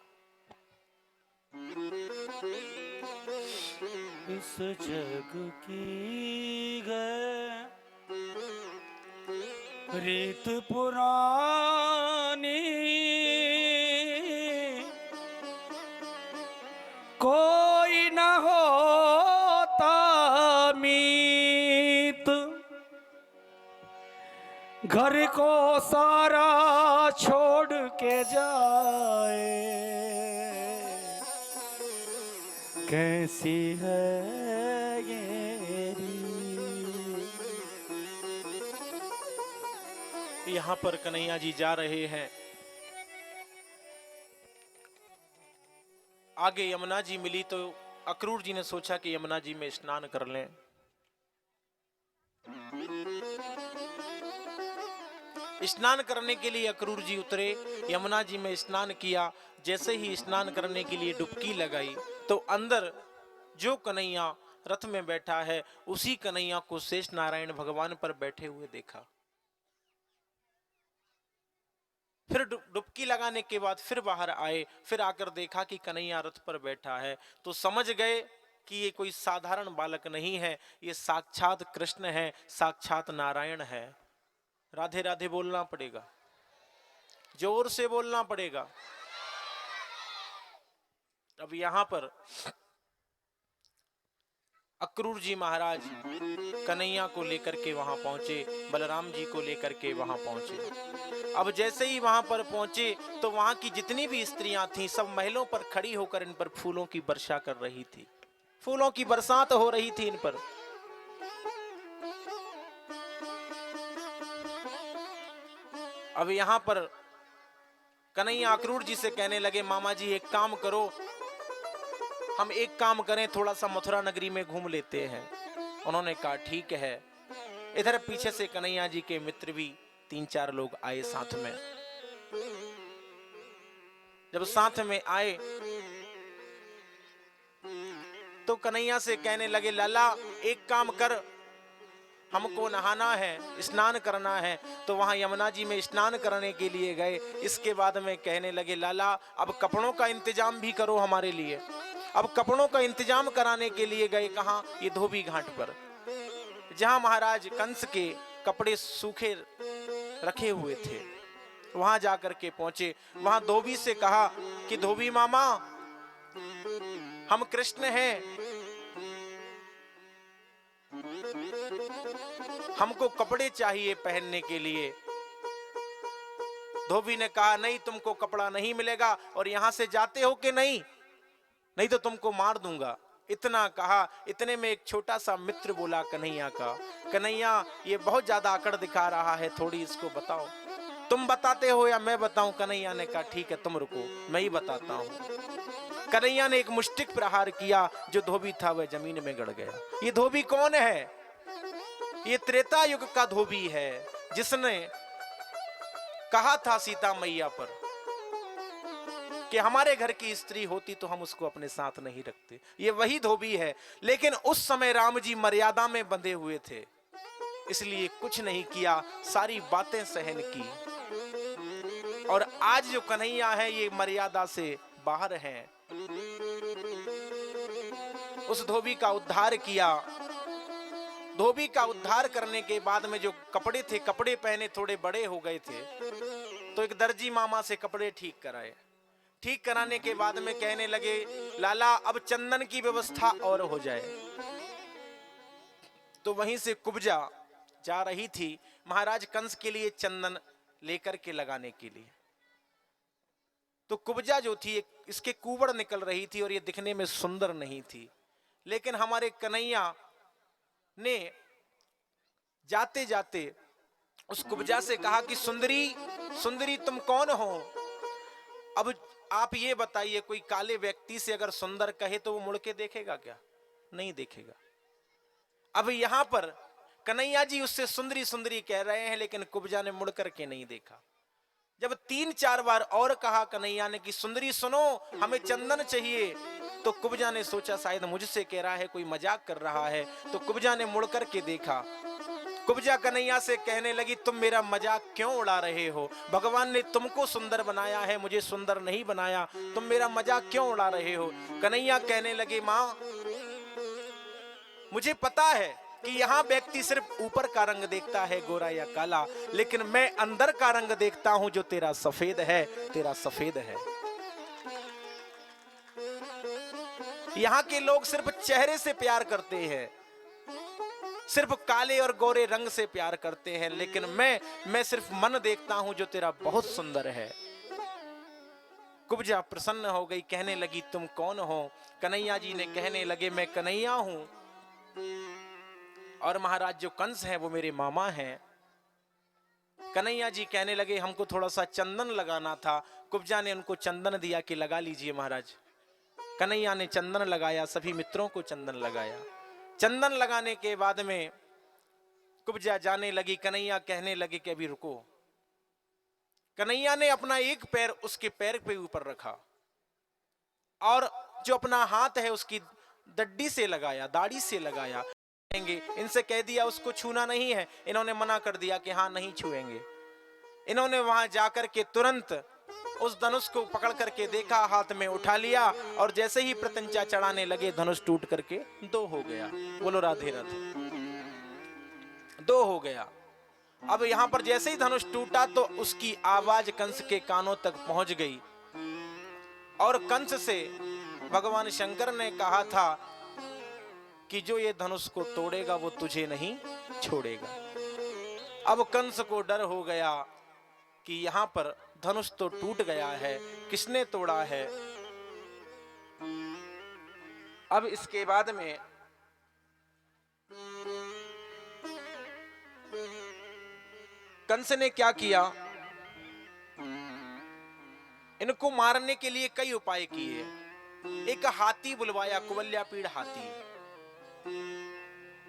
इस जग की गए रीत पुरानी, कोई न होता मीत, घर को सारा छोड़ के जाए, कैसी है ये रीत। यहां पर कन्हैया जी जा रहे हैं, आगे यमुना जी मिली तो अक्रूर जी ने सोचा कि यमुना जी में स्नान कर लें। स्नान करने के लिए अक्रूर जी उतरे, यमुना जी में स्नान किया। जैसे ही स्नान करने के लिए डुबकी लगाई तो अंदर जो कन्हैया रथ में बैठा है उसी कन्हैया को शेष नारायण भगवान पर बैठे हुए देखा। फिर डुबकी लगाने के बाद फिर बाहर आए, फिर आकर देखा कि कन्हैया रथ पर बैठा है, तो समझ गए कि ये कोई साधारण बालक नहीं है, ये साक्षात कृष्ण है, साक्षात नारायण है। राधे राधे बोलना पड़ेगा, जोर से बोलना पड़ेगा। अब यहां पर अक्रूर जी महाराज कन्हैया को लेकर के वहां पहुंचे, बलराम जी को लेकर के वहां पहुंचे। अब जैसे ही वहां पर पहुंचे तो वहां की जितनी भी स्त्रियां थीं सब महलों पर खड़ी होकर इन पर फूलों की वर्षा कर रही थी, फूलों की बरसात हो रही थी इन पर। अब यहां पर कन्हैया अक्रूर जी से कहने लगे, मामा जी एक काम करो, हम एक काम करें, थोड़ा सा मथुरा नगरी में घूम लेते हैं। उन्होंने कहा ठीक है। इधर पीछे से कन्हैया जी के मित्र भी 3-4 लोग आए साथ में। जब साथ में आए तो कन्हैया से कहने लगे, लाला एक काम कर, हमको नहाना है, स्नान करना है। तो वहां यमुना जी में स्नान करने के लिए गए। इसके बाद में कहने लगे, लाला अब कपड़ों का इंतजाम भी करो हमारे लिए। अब कपड़ों का इंतजाम कराने के लिए गए कहां? ये धोबी घाट पर, जहां महाराज कंस के कपड़े सूखे रखे हुए थे। वहां जाकर के पहुंचे। वहां धोबी से कहा कि धोबी मामा, हम कृष्ण हैं, हमको कपड़े चाहिए पहनने के लिए। धोबी ने कहा, नहीं तुमको कपड़ा नहीं मिलेगा, और यहां से जाते हो कि नहीं, नहीं तो तुमको मार दूंगा। इतना कहा। इतने में एक छोटा सा मित्र बोला कन्हैया का, कन्हैया ये बहुत ज्यादा अकड़ दिखा रहा है, थोड़ी इसको बताओ। तुम बताते हो या मैं बताऊं? कन्हैया ने कहा ठीक है तुम रुको, मैं ही बताता हूं। कन्हैया ने एक मुष्टिक प्रहार किया, जो धोबी था वह जमीन में गड़ गया। ये धोबी कौन है? ये त्रेता युग का धोबी है, जिसने कहा था सीता मैया पर कि हमारे घर की स्त्री होती तो हम उसको अपने साथ नहीं रखते। ये वही धोबी है। लेकिन उस समय राम जी मर्यादा में बंधे हुए थे, इसलिए कुछ नहीं किया, सारी बातें सहन की। और आज जो कन्हैया है ये मर्यादा से बाहर हैं। उस धोबी का उद्धार किया। धोबी का उद्धार करने के बाद में जो कपड़े थे, कपड़े पहने थोड़े बड़े हो गए थे, तो एक दर्जी मामा से कपड़े ठीक कराए। ठीक कराने के बाद में कहने लगे, लाला अब चंदन की व्यवस्था और हो जाए। तो वहीं से कुब्जा जा रही थी महाराज कंस के लिए चंदन लेकर के लगाने के लिए। तो कुब्जा जो थी इसके कुबड़ निकल रही थी और ये दिखने में सुंदर नहीं थी। लेकिन हमारे कन्हैया ने जाते जाते उस कुब्जा से कहा कि सुंदरी सुंदरी तुम कौन हो? अब आप ये बताइए, कोई काले व्यक्ति से अगर सुंदर कहे तो वो मुड़ के देखेगा क्या? नहीं देखेगा। अब यहां पर कन्हैया जी उससे सुंदरी सुंदरी कह रहे हैं, लेकिन कुब्जा ने मुड़ करके नहीं देखा। जब 3-4 बार और कहा कन्हैया ने कि सुंदरी सुनो, हमें चंदन चाहिए, तो कुब्जा ने सोचा शायद मुझसे कह रहा है, कोई मजाक कर रहा है। तो कुब्जा ने मुड़ करके देखा। कुब्जा कन्हैया से कहने लगी, तुम मेरा मजाक क्यों उड़ा रहे हो? भगवान ने तुमको सुंदर बनाया है, मुझे सुंदर नहीं बनाया, तुम मेरा मजाक क्यों उड़ा रहे हो? कन्हैया कहने लगे, मां मुझे पता है कि यहाँ व्यक्ति सिर्फ ऊपर का रंग देखता है, गोरा या काला, लेकिन मैं अंदर का रंग देखता हूं, जो तेरा सफेद है, तेरा सफेद है। यहाँ के लोग सिर्फ चेहरे से प्यार करते हैं, सिर्फ काले और गोरे रंग से प्यार करते हैं, लेकिन मैं सिर्फ मन देखता हूं, जो तेरा बहुत सुंदर है। कुब्जा प्रसन्न हो गई, कहने लगी, तुम कौन हो? कन्हैया जी ने कहने लगे, मैं कन्हैया हूं, और महाराज जो कंस हैं वो मेरे मामा हैं। कन्हैया जी कहने लगे, हमको थोड़ा सा चंदन लगाना था। कुब्जा ने उनको चंदन दिया कि लगा लीजिए महाराज। कन्हैया ने चंदन लगाया, सभी मित्रों को चंदन लगाया। चंदन लगाने के बाद में कुब्जा जाने लगी। कन्हैया कहने लगे कि अभी रुको। कन्हैया ने अपना एक पैर उसके पैर पे ऊपर रखा और जो अपना हाथ है उसकी डड्डी से लगाया, दाढ़ी से लगाया। इनसे कह दिया उसको छूना नहीं है, इन्होंने मना कर दिया कि हाँ नहीं छुएंगे। इन्होंने वहां जाकर के तुरंत उस धनुष को पकड़ करके देखा, हाथ में उठा लिया और जैसे ही प्रत्यंचा चढ़ाने लगे धनुष टूट करके दो हो गया। बोलो राधे राधे। दो हो गया। अब यहां पर जैसे ही धनुष टूटा तो उसकी आवाज कंस के कानों तक पहुंच गई और कंस से भगवान शंकर ने कहा था कि जो ये धनुष को तोड़ेगा वो तुझे नहीं छोड़ेगा। अब कंस को डर हो गया कि यहां पर धनुष तो टूट गया है, किसने तोड़ा है। अब इसके बाद में कंस ने क्या किया, इनको मारने के लिए कई उपाय किए। एक हाथी बुलवाया, कुवल्यापीड़ हाथी।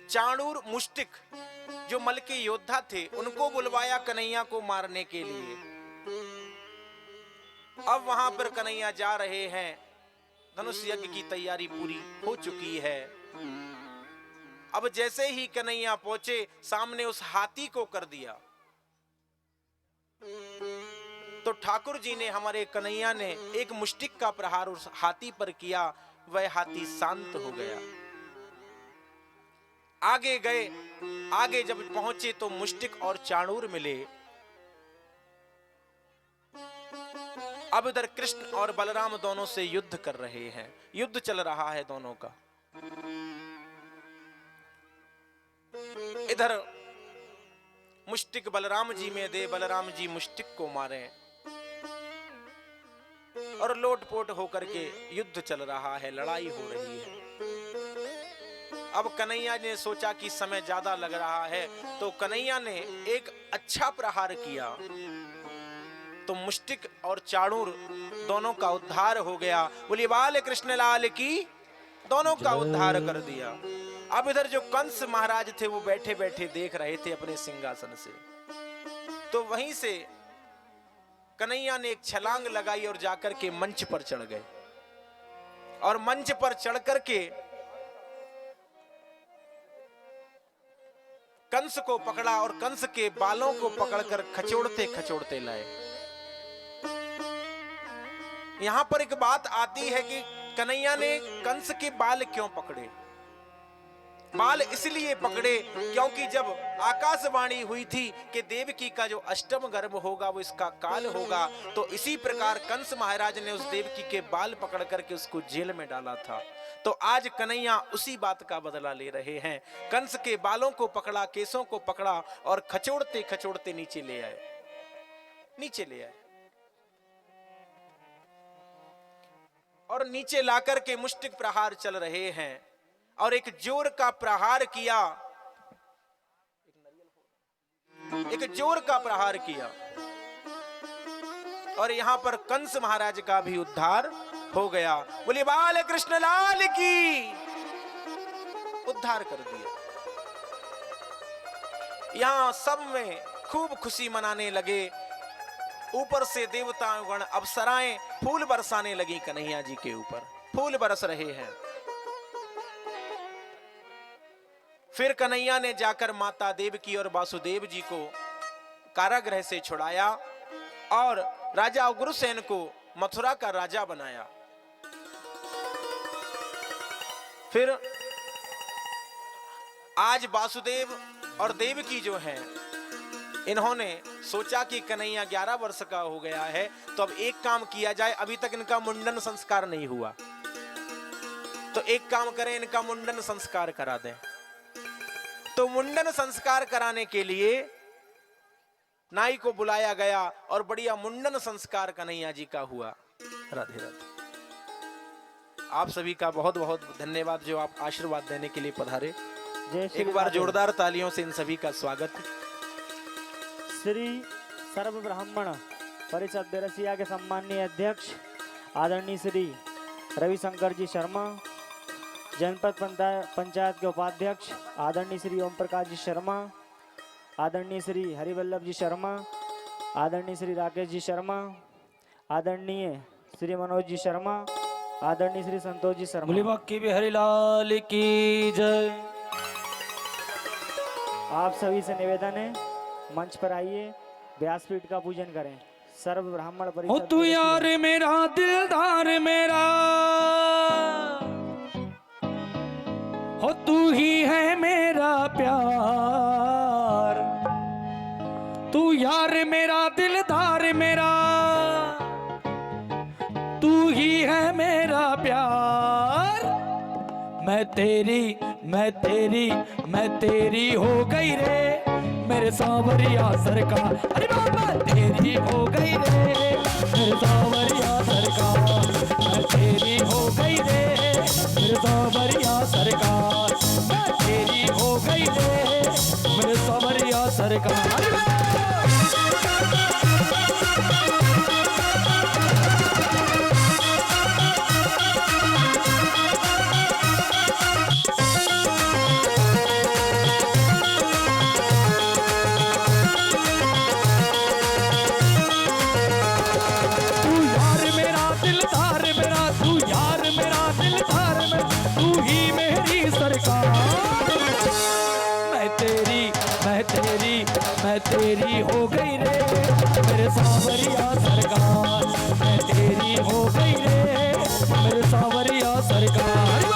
चाणूर मुष्टिक जो मल के योद्धा थे उनको बुलवाया कन्हैया को मारने के लिए। अब वहां पर कन्हैया जा रहे हैं, धनुष यज्ञ की तैयारी पूरी हो चुकी है। अब जैसे ही कन्हैया पहुंचे, सामने उस हाथी को कर दिया तो ठाकुर जी ने, हमारे कन्हैया ने एक मुष्टिक का प्रहार उस हाथी पर किया। वह हाथी शांत हो गया। आगे गए, आगे जब पहुंचे तो मुष्टिक और चाणूर मिले। अब इधर कृष्ण और बलराम दोनों से युद्ध कर रहे हैं, युद्ध चल रहा है दोनों का। इधर मुष्टिक बलराम जी में दे, बलराम जी मुष्टिक को मारे और लोटपोट होकर के युद्ध चल रहा है, लड़ाई हो रही है। अब कन्हैया ने सोचा कि समय ज्यादा लग रहा है तो कन्हैया ने एक अच्छा प्रहार किया तो मुष्टिक और चाणूर दोनों का उद्धार हो गया। बोलिए बाल कृष्ण लाल की, दोनों का उद्धार कर दिया। अब इधर जो कंस महाराज थे वो बैठे बैठे देख रहे थे अपने सिंहासन से, तो वहीं से कन्हैया ने एक छलांग लगाई और जाकर के मंच पर चढ़ गए और मंच पर चढ़ करके कंस को पकड़ा और कंस के बालों को पकड़कर खचोड़ते खचोड़ते लाए। यहां पर एक बात आती है कि कन्हैया ने कंस के बाल क्यों पकड़े। बाल इसलिए पकड़े क्योंकि जब आकाशवाणी हुई थी कि देवकी का जो अष्टम गर्भ होगा वो इसका काल होगा, तो इसी प्रकार कंस महाराज ने उस देवकी के बाल पकड़ करके उसको जेल में डाला था। तो आज कन्हैया उसी बात का बदला ले रहे हैं। कंस के बालों को पकड़ा, केसों को पकड़ा और खचोड़ते खचोड़ते नीचे ले आए, नीचे ले आए और नीचे लाकर के मुष्टिक प्रहार चल रहे हैं और एक जोर का प्रहार किया, एक जोर का प्रहार किया और यहां पर कंस महाराज का भी उद्धार हो गया। बोले बाल कृष्ण लाल की, उद्धार कर दिया। यहां सब में खूब खुशी मनाने लगे। ऊपर से देवतागण अप्सराएं फूल बरसाने लगी कन्हैया जी के ऊपर, फूल बरस रहे हैं। फिर कन्हैया ने जाकर माता देवकी और वासुदेव जी को कारागृह से छुड़ाया और राजा उग्रसेन को मथुरा का राजा बनाया। फिर आज वासुदेव और देवकी जो हैं, इन्होंने सोचा कि कन्हैया 11 वर्ष का हो गया है तो अब एक काम किया जाए, अभी तक इनका मुंडन संस्कार नहीं हुआ, तो एक काम करें, इनका मुंडन संस्कार करा दें। तो मुंडन संस्कार कराने के लिए नाई को बुलाया गया और बढ़िया मुंडन संस्कार कन्हैया जी का हुआ। राधे राधे। आप सभी का बहुत बहुत धन्यवाद जो आप आशीर्वाद देने के लिए पधारे। एक बार जोरदार तालियों से इन सभी का स्वागत। श्री सर्व ब्राह्मण परिषद बेरसिया के सम्माननीय अध्यक्ष आदरणीय श्री रविशंकर जी शर्मा, जनपद पंचायत के उपाध्यक्ष आदरणीय श्री ओम प्रकाश जी शर्मा, आदरणीय श्री हरिवल्लभ जी शर्मा, आदरणीय श्री राकेश जी शर्मा, आदरणीय श्री मनोज जी शर्मा, आदरणीय श्री संतोष जी शर्मा। बोली बाकी बिहारी लाल की जय। आप सभी से निवेदन है, मंच पर आइए, व्यासपीठ का पूजन करें। सर्व ब्राह्मण हो परिषद तू यार मेरा दिलदार मेरा, हो तू ही है मेरा प्यार, मेरा प्यार, मैं तेरी हो गई रे मेरे सांवरिया सरकार। अरे बाबा तेरी हो गई रे मेरे सांवरिया सरकार, मैं तेरी हो गई रे मेरे सांवरिया सरकार, मैं तेरी हो गई रे मेरे सांवरिया सरकार। मैं तेरी हो गई रे मेरे सांवरिया सरकार, मैं तेरी हो गई रे मेरे सांवरिया सरकार।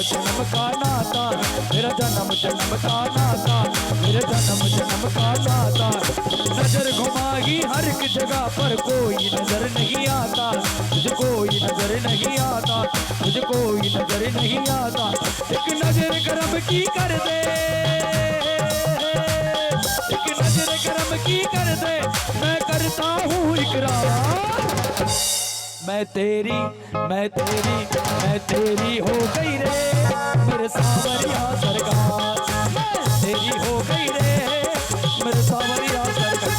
जन्म का नाता, मेरा जन्म का नाता, मेरे जन्म का नाता। नजर घुमाई हर एक जगह पर कोई नजर नहीं आता, मुझे कोई नजर नहीं आता, मुझे कोई नजर नहीं आता। एक नजर करम की कर दे, एक नजर करम की कर दे, मैं करता हूँ इकरार। मैं तेरी हो गई रे मेरे सांवरिया सरकार, मैं तेरी हो गई रे मेरे सांवरिया सरकार।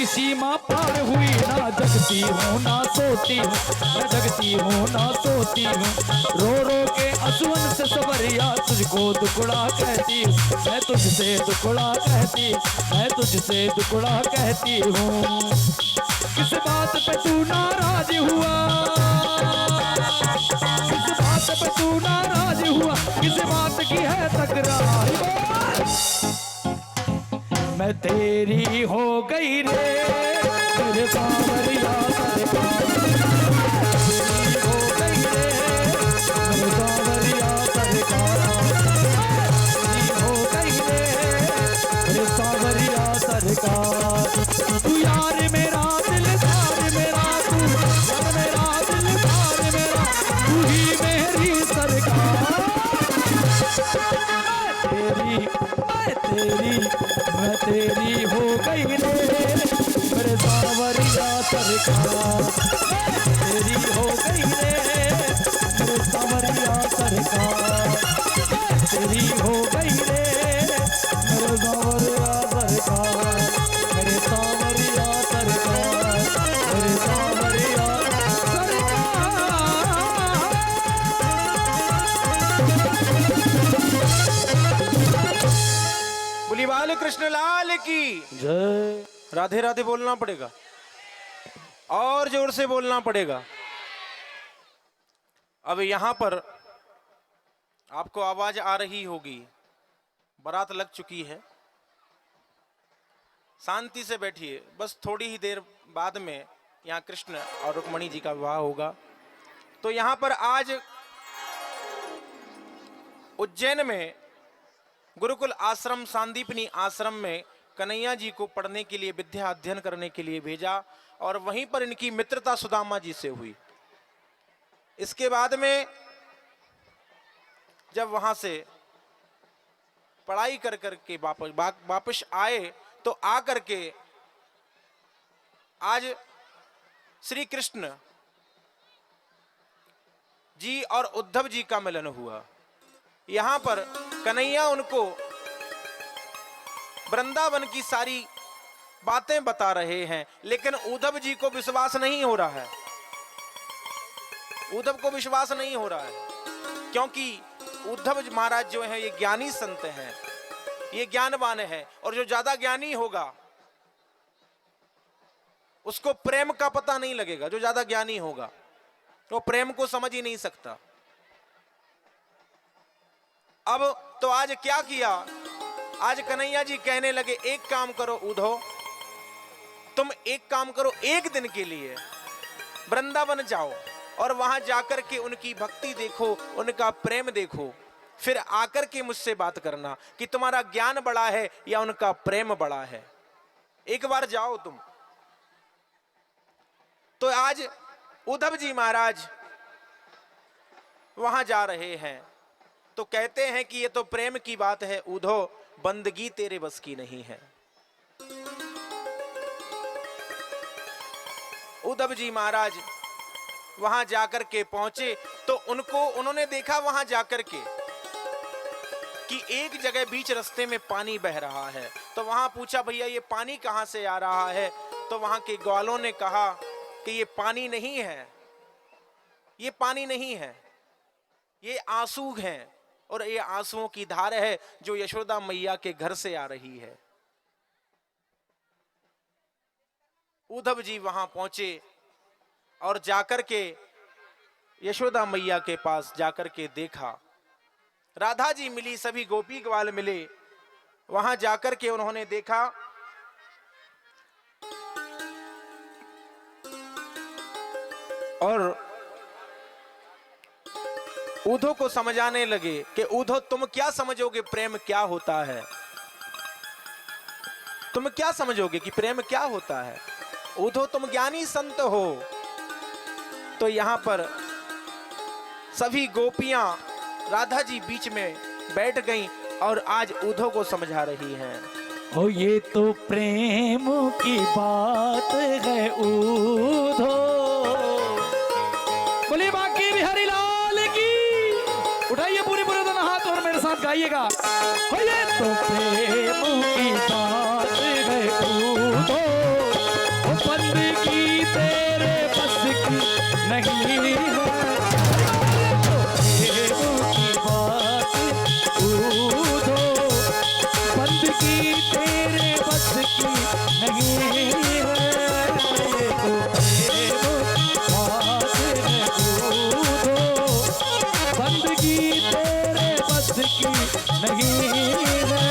सीमा पार हुई ना जगती हूँ ना सोती हूँ, मैं जगती हूँ ना सोती हूँ। रो रो के असुवन से सवरिया तुझको दुकड़ा कहती हूँ, मैं तुझसे दुकड़ा कहती, मैं तुझसे दुकड़ा कहती हूँ। किस बात पे तू नाराज हुआ, किस बात पे तू नाराज हुआ, किस बात की है तकरार। मैं तेरी हो गई रे मेरे सांवरिया सरकार, तेरी हो गई रे मेरे सांवरिया सरकार, तेरी हो गई रे मेरे सांवरिया सरकार। तू यार मेरा दिलदार मेरा, तू यार मेरा दिलदार मेरा, तू ही मेरी सरकार। मैं तेरी हो गई रे मेरे सांवरिया सरकार, मैं तेरी हो गई रे मेरे सांवरिया सरकार, मैं तेरी हो गई रे मेरे सांवरिया सरकार, मेरे सांवरिया सरकार, मेरे सांवरिया बोली बाल कृष्ण लाल की जय। राधे राधे बोलना पड़ेगा और जोर से बोलना पड़ेगा। अब यहां पर आपको आवाज आ रही होगी, बारात लग चुकी है, शांति से बैठिए। बस थोड़ी ही देर बाद में यहां कृष्ण और रुक्मणी जी का विवाह होगा। तो यहां पर आज उज्जैन में गुरुकुल आश्रम सांदीपनी आश्रम में कन्हैया जी को पढ़ने के लिए, विद्या अध्ययन करने के लिए भेजा और वहीं पर इनकी मित्रता सुदामा जी से हुई। इसके बाद में जब वहां से पढ़ाई कर करके वापस आए तो आकर के आज श्री कृष्ण जी और उद्धव जी का मिलन हुआ। यहां पर कन्हैया उनको वृंदावन की सारी बातें बता रहे हैं, लेकिन उद्धव जी को विश्वास नहीं हो रहा है। उद्धव को विश्वास नहीं हो रहा है, क्योंकि उद्धव महाराज जो है ये ज्ञानी संत हैं, ये ज्ञानवान है, और जो ज्यादा ज्ञानी होगा उसको प्रेम का पता नहीं लगेगा। जो ज्यादा ज्ञानी होगा वो प्रेम को समझ ही नहीं सकता। अब तो आज क्या किया, आज कन्हैया जी कहने लगे एक काम करो उद्धव, तुम एक काम करो, एक दिन के लिए वृंदावन जाओ और वहां जाकर के उनकी भक्ति देखो, उनका प्रेम देखो, फिर आकर के मुझसे बात करना कि तुम्हारा ज्ञान बड़ा है या उनका प्रेम बड़ा है। एक बार जाओ तुम। तो आज उद्धव जी महाराज वहां जा रहे हैं, तो कहते हैं कि ये तो प्रेम की बात है उद्धव, बंदगी तेरे बस की नहीं है। उद्धव जी महाराज वहां जाकर के पहुंचे तो उन्होंने देखा वहां जाकर के कि एक जगह बीच रास्ते में पानी बह रहा है। तो वहां पूछा, भैया ये पानी कहां से आ रहा है? तो वहां के ग्वालों ने कहा कि ये पानी नहीं है, ये पानी नहीं है, ये आंसू हैं, और ये आंसुओं की धार है जो यशोदा मैया के घर से आ रही है। उद्धव जी वहां पहुंचे और जाकर के यशोदा मैया के पास जाकर के देखा, राधा जी मिली, सभी गोपी ग्वाल मिले। वहां जाकर के उन्होंने देखा और उद्धव को समझाने लगे कि उद्धव तुम क्या समझोगे प्रेम क्या होता है? तुम क्या समझोगे कि प्रेम क्या होता है? उद्धव तुम ज्ञानी संत हो। तो यहां पर सभी गोपियां राधा जी बीच में बैठ गईं और आज उद्धव को समझा रही हैं। ओ ये तो प्रेम की बात है उद्धव। बोले बाकी बिहारी लाल की। उठाइए पूरे पूरे दोनों हाथ और मेरे साथ गाइएगा। हो ये तो प्रेम की बात है उद्धव, ओ बंदगी तेरे बस की नहीं है। बंदगी तेरे बस की नहीं है। बंदगी तेरे बस की नहीं है।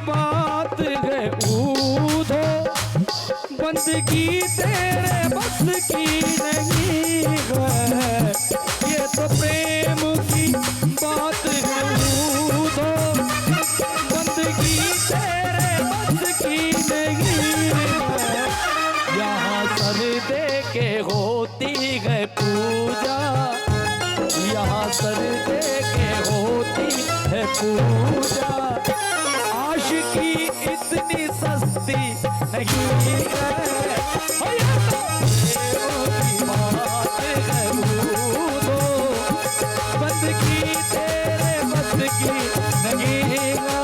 बात है उद्धव, बंदगी तेरे बस की नहीं है। ये तो प्रेम की बात है उद्धव, बंदगी तेरे बस की नहीं है। यहाँ सर दे के होती है पूजा, यहाँ सर दे के होती है पूजा। आशिकी इतनी सस्ती नहीं है। ये तो प्रेम की बात है उद्धव, बंदगी तेरे बस की नहीं है।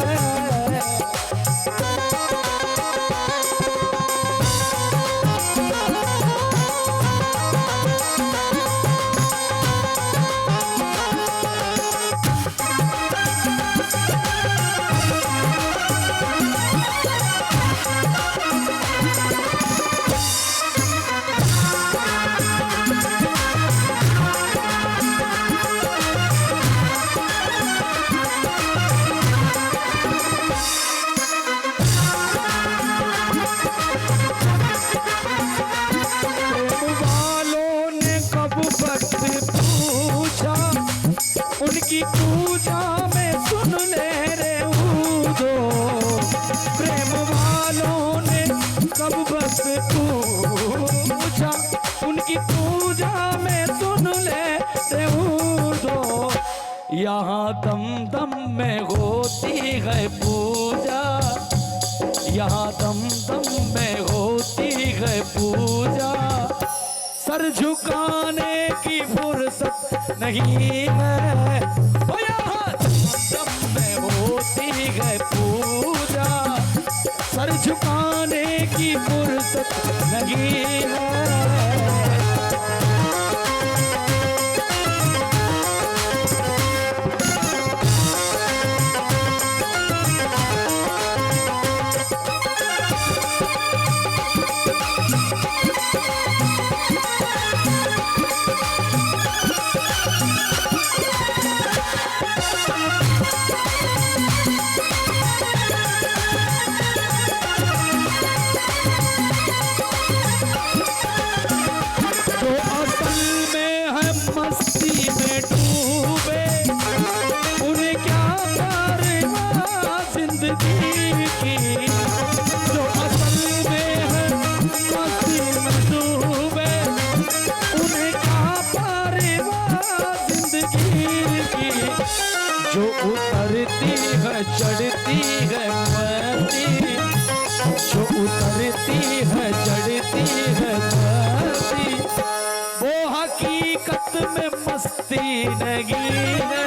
यहाँ दम दम में होती है पूजा, यहाँ दम दम में होती है पूजा। सर झुकाने की फुर्सत नहीं है, ओ यहाँ दम दम में होती है पूजा। सर झुकाने की फुर्सत नहीं है। जो उतरती है चढ़ती है मस्ती, जो उतरती है चढ़ती है मस्ती, वो हकीकत में मस्ती नहीं है।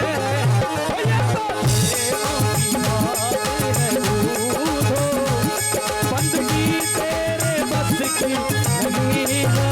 बंदगी तेरे बस की नहीं है।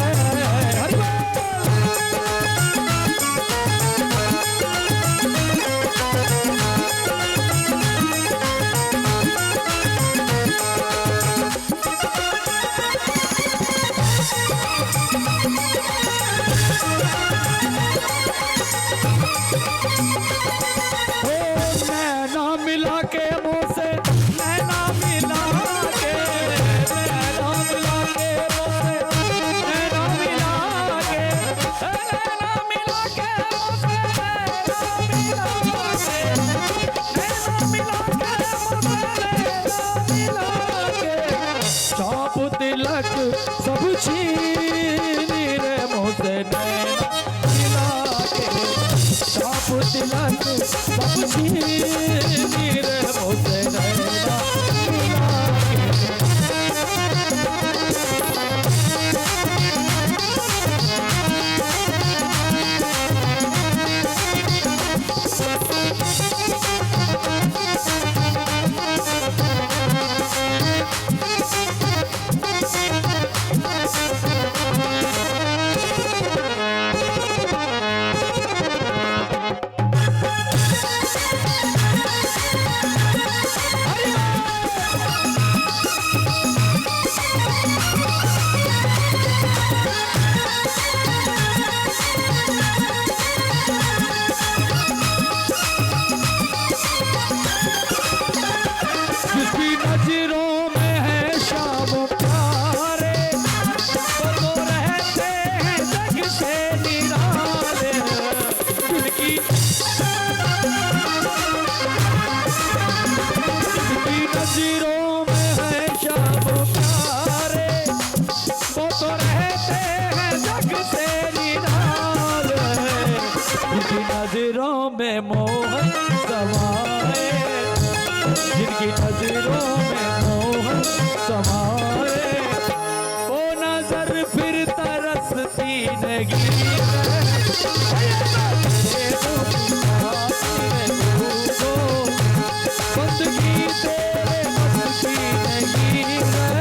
तिलक सब छीन रे मोसे नैना मिला के, चाप तिलक सब छीन रे मोसे नैना मिला नजरों में मोह समाए, जिनकी नजरों में मोह समाए, वो नजर फिर तरसती नहीं है। बंदगी तेरे बस की नहीं है।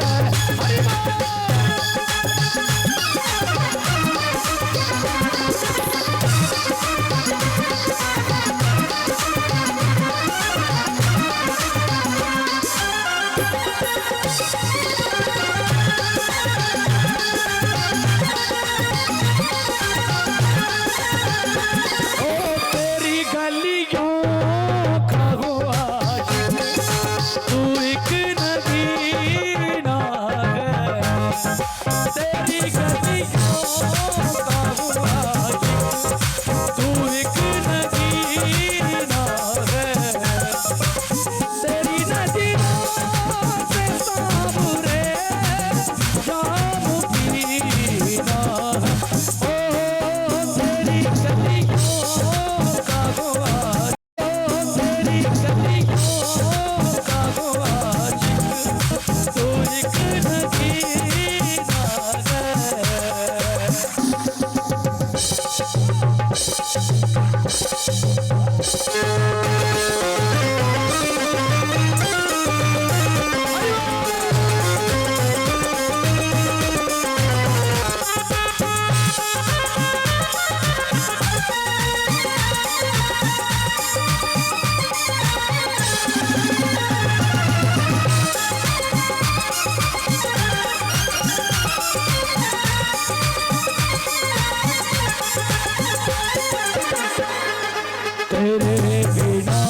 तेरे बिना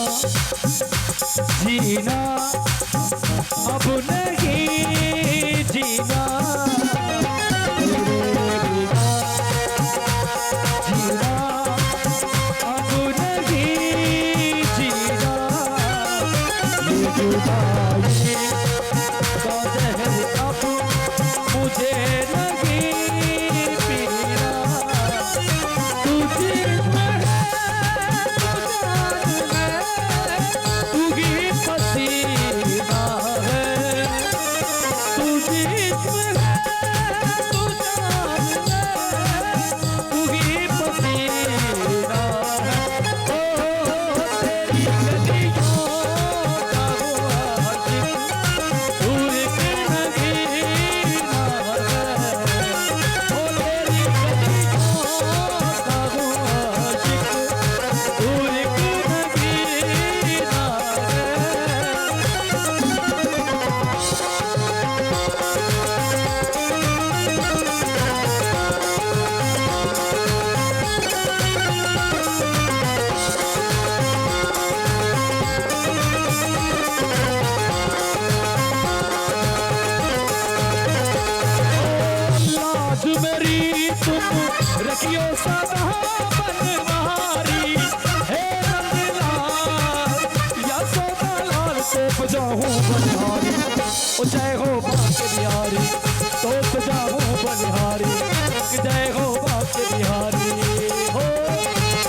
जीना अब नहीं जीना, तेरे बिना जीना अब नहीं जीना, ये जुदाई का जहर अब मुझे नहीं पीना, तू जिसमें है तू ही पसीना है, तू जिसमें है तू जान है, तू ही पसीना है। ओ तेरी गलियों का वो आशिक तू एक नगीना है, ओ तेरी गलियों का वो आशिक तू एक नगीना है। लाज मेरी तुम रखियो सदा बनवारी, हे नंदलाल या सोदा लाल तो बजाऊं बलिहारी, ओ जय हो बाके बिहारी तो बजाऊं बलिहारी, जय हो बाके बिहारी हो।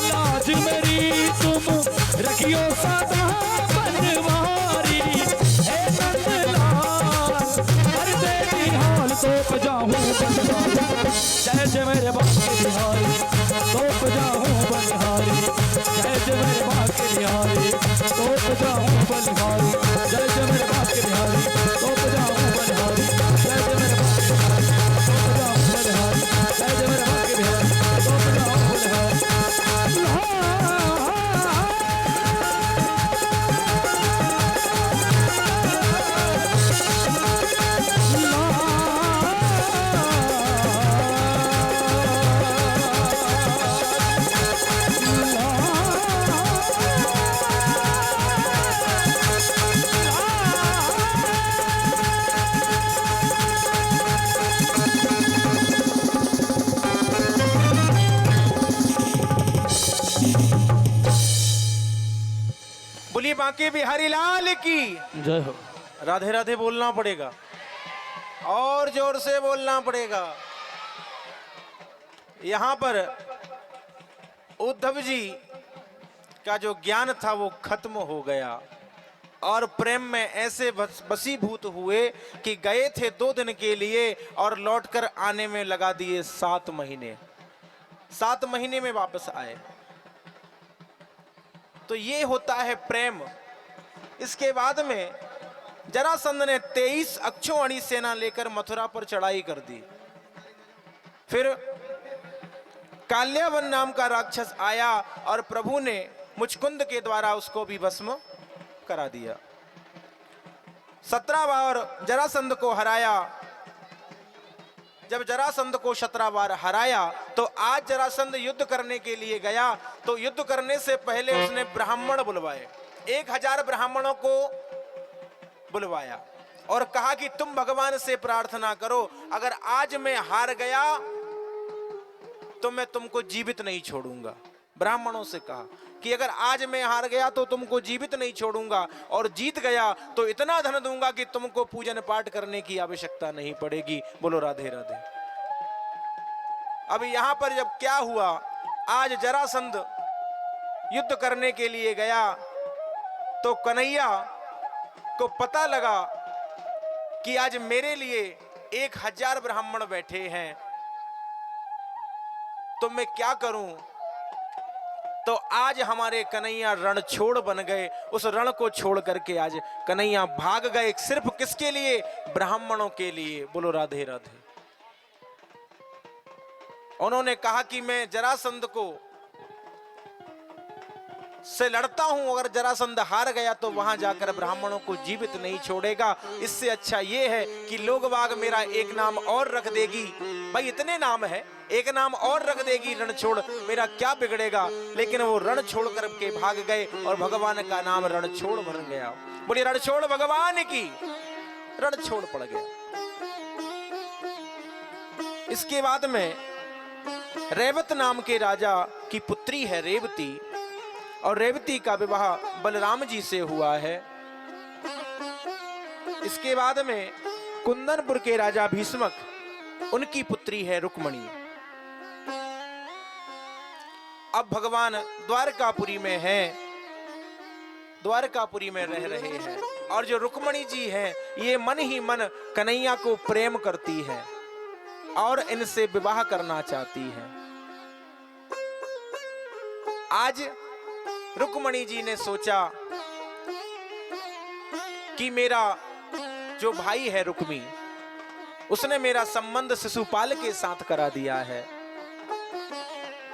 लाज मेरी तुम रखियो सदा बनवारी, हे नंदलाल कर दे हाल तो बजाऊं बलिहारी, जय जय मेरे बाके बिहारी तो बजाऊं बलिहारी, जय जय मेरे बाके बिहारी तो बजाऊं बलिहारी, जय जय मेरे बाके बिहारी तो बजाऊं बलिहारी, जय जय मेरे बाके बिहारी तो बजाऊं बलिहारी, जय जय मेरे बाके बिहारी तो बजाऊं बलिहारी। बोलिए बांके बिहारी लाल की जय हो। राधे राधे बोलना पड़ेगा और जोर से बोलना पड़ेगा। यहां पर उद्धव जी का जो ज्ञान था वो खत्म हो गया और प्रेम में ऐसे बसीभूत हुए कि गए थे 2 दिन के लिए और लौटकर आने में लगा दिए 7 महीने। 7 महीने में वापस आए। तो ये होता है प्रेम। इसके बाद में जरासंध ने 23 अक्षौहिणी सेना लेकर मथुरा पर चढ़ाई कर दी। फिर काल्यावन नाम का राक्षस आया और प्रभु ने मुचकुंद के द्वारा उसको भी भस्म करा दिया। 17 बार जरासंध को हराया। जब जरासंध को 17 बार हराया तो आज जरासंध युद्ध करने के लिए गया तो युद्ध करने से पहले उसने ब्राह्मण बुलवाए। 1000 ब्राह्मणों को बुलवाया और कहा कि तुम भगवान से प्रार्थना करो, अगर आज मैं हार गया तो मैं तुमको जीवित नहीं छोड़ूंगा। ब्राह्मणों से कहा कि अगर आज मैं हार गया तो तुमको जीवित नहीं छोड़ूंगा और जीत गया तो इतना धन दूंगा कि तुमको पूजन पाठ करने की आवश्यकता नहीं पड़ेगी। बोलो राधे राधे। अब यहां पर जब क्या हुआ, आज जरासंध युद्ध करने के लिए गया तो कन्हैया को पता लगा कि आज मेरे लिए 1000 ब्राह्मण बैठे हैं। तो मैं क्या करूं। तो आज हमारे कन्हैया रण छोड़ बन गए। उस रण को छोड़ करके आज कन्हैया भाग गए, सिर्फ किसके लिए? ब्राह्मणों के लिए। बोलो राधे राधे। उन्होंने कहा कि मैं जरासंध को से लड़ता हूं, अगर जरासंध हार गया तो वहां जाकर ब्राह्मणों को जीवित नहीं छोड़ेगा। इससे अच्छा ये है कि लोग बाग मेरा एक नाम और रख देगी। भाई इतने नाम है, एक नाम और रख देगी रण छोड़, मेरा क्या बिगड़ेगा। लेकिन वो रण छोड़ कर के भाग गए और भगवान का नाम रण छोड़ बन गया। बोलिए रण छोड़ भगवान की। रण छोड़ पड़ गया। इसके बाद में रेवत नाम के राजा की पुत्री है रेवती, और रेवती का विवाह बलराम जी से हुआ है। इसके बाद में कुंदनपुर के राजा भीष्मक, उनकी पुत्री है रुक्मणी। अब भगवान द्वारकापुरी में हैं, द्वारकापुरी में रह रहे हैं, और जो रुक्मणी जी हैं ये मन ही मन कन्हैया को प्रेम करती है और इनसे विवाह करना चाहती है। आज रुक्मणी जी ने सोचा कि मेरा जो भाई है रुक्मी, उसने मेरा संबंध शिशुपाल के साथ करा दिया है,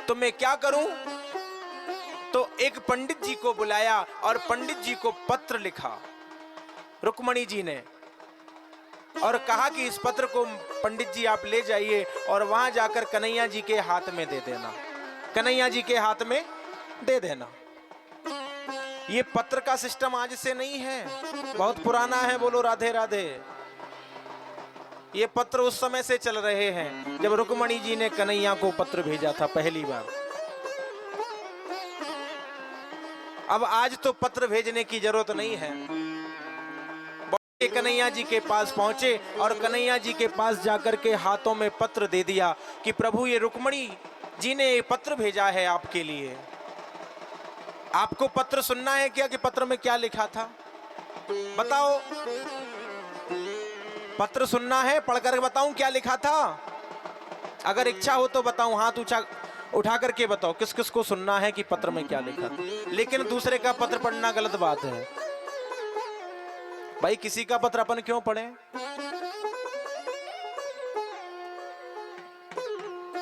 तो मैं क्या करूं। तो एक पंडित जी को बुलाया और पंडित जी को पत्र लिखा रुक्मणी जी ने, और कहा कि इस पत्र को पंडित जी आप ले जाइए और वहां जाकर कन्हैया जी के हाथ में दे देना, कन्हैया जी के हाथ में दे देना। ये पत्र का सिस्टम आज से नहीं है, बहुत पुराना है। बोलो राधे राधे। ये पत्र उस समय से चल रहे हैं जब रुक्मणी जी ने कन्हैया को पत्र भेजा था पहली बार। अब आज तो पत्र भेजने की जरूरत नहीं है। कन्हैया जी के पास पहुंचे और कन्हैया जी के पास जाकर के हाथों में पत्र दे दिया कि प्रभु ये रुक्मणी जी ने पत्र भेजा है आपके लिए। आपको पत्र सुनना है क्या कि पत्र में क्या लिखा था? बताओ, पत्र सुनना है? पढ़कर बताऊं क्या लिखा था? अगर इच्छा हो तो बताऊं, हाथ उठा करके बताओ किस किस को सुनना है कि पत्र में क्या लिखा था। लेकिन दूसरे का पत्र पढ़ना गलत बात है भाई, किसी का पत्र अपन क्यों पढ़े?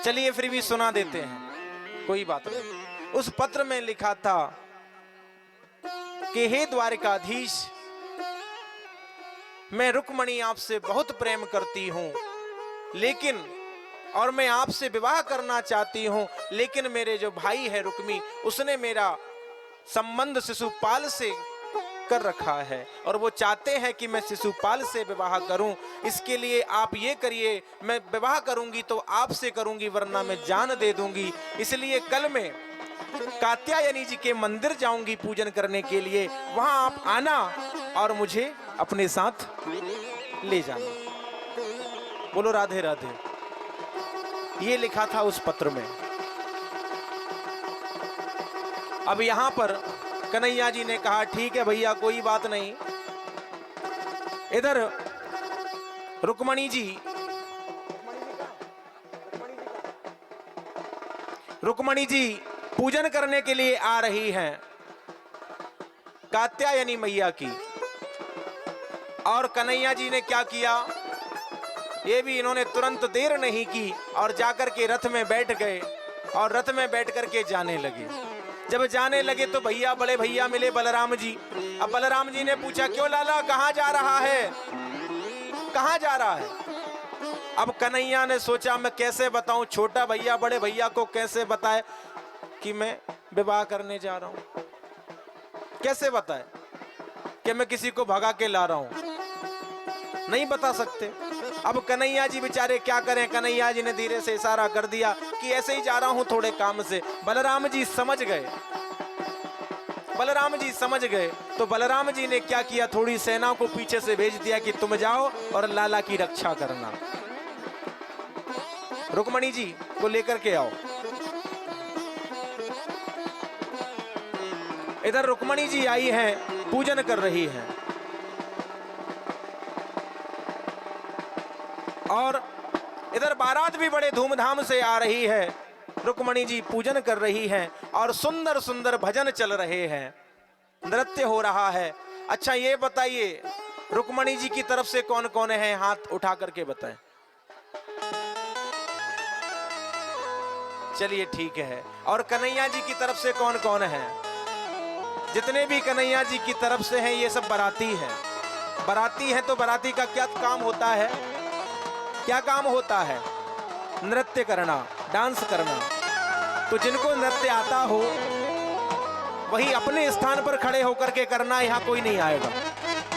चलिए फिर भी सुना देते हैं, कोई बात नहीं। उस पत्र में लिखा था कि हे द्वारिकाधीश, मैं रुक्मणी आपसे बहुत प्रेम करती हूं, लेकिन और मैं आपसे विवाह करना चाहती हूं, लेकिन मेरे जो भाई है रुक्मी, उसने मेरा संबंध शिशुपाल से कर रखा है और वो चाहते हैं कि मैं शिशुपाल से विवाह करूं। इसके लिए आप ये करिए, मैं विवाह करूंगी तो आपसे करूंगी, वरना मैं जान दे दूंगी। इसलिए कल मैं कात्यायनी जी के मंदिर जाऊंगी पूजन करने के लिए, वहां आप आना और मुझे अपने साथ ले जाना। बोलो राधे राधे। ये लिखा था उस पत्र में। अब यहां पर कन्हैया जी ने कहा ठीक है भैया, कोई बात नहीं। इधर रुक्मणी जी पूजन करने के लिए आ रही हैं कात्यायनी मैया की। और कन्हैया जी ने क्या किया, ये भी इन्होंने तुरंत देर नहीं की और जाकर के रथ में बैठ गए और रथ में बैठ करके जाने लगे। जब जाने लगे तो भैया, बड़े भैया मिले बलराम जी। अब बलराम जी ने पूछा क्यों लाला, कहां जा रहा है, कहां जा रहा है? अब कन्हैया ने सोचा मैं कैसे बताऊं, छोटा भैया बड़े भैया को कैसे बताए कि मैं विवाह करने जा रहा हूं, कैसे बताए कि मैं किसी को भगा के ला रहा हूं, नहीं बता सकते। अब कन्हैया जी बेचारे क्या करें, कन्हैया जी ने धीरे से इशारा कर दिया कि ऐसे ही जा रहा हूं थोड़े काम से। बलराम जी समझ गए, बलराम जी समझ गए तो बलराम जी ने क्या किया, थोड़ी सेना को पीछे से भेज दिया कि तुम जाओ और लाला की रक्षा करना, रुक्मणी जी को लेकर के आओ। इधर रुक्मणी जी आई हैं, पूजन कर रही हैं, और इधर बारात भी बड़े धूमधाम से आ रही है। रुक्मणी जी पूजन कर रही हैं और सुंदर सुंदर भजन चल रहे हैं, नृत्य हो रहा है। अच्छा ये बताइए रुक्मणी जी की तरफ से कौन कौन है, हाथ उठा करके बताएं। चलिए ठीक है। और कन्हैया जी की तरफ से कौन कौन है? जितने भी कन्हैया जी की तरफ से हैं ये सब बाराती हैं। बाराती है तो बाराती का क्या काम होता है? क्या काम होता है? नृत्य करना, डांस करना। तो जिनको नृत्य आता हो वही अपने स्थान पर खड़े होकर के करना, यहाँ कोई नहीं आएगा।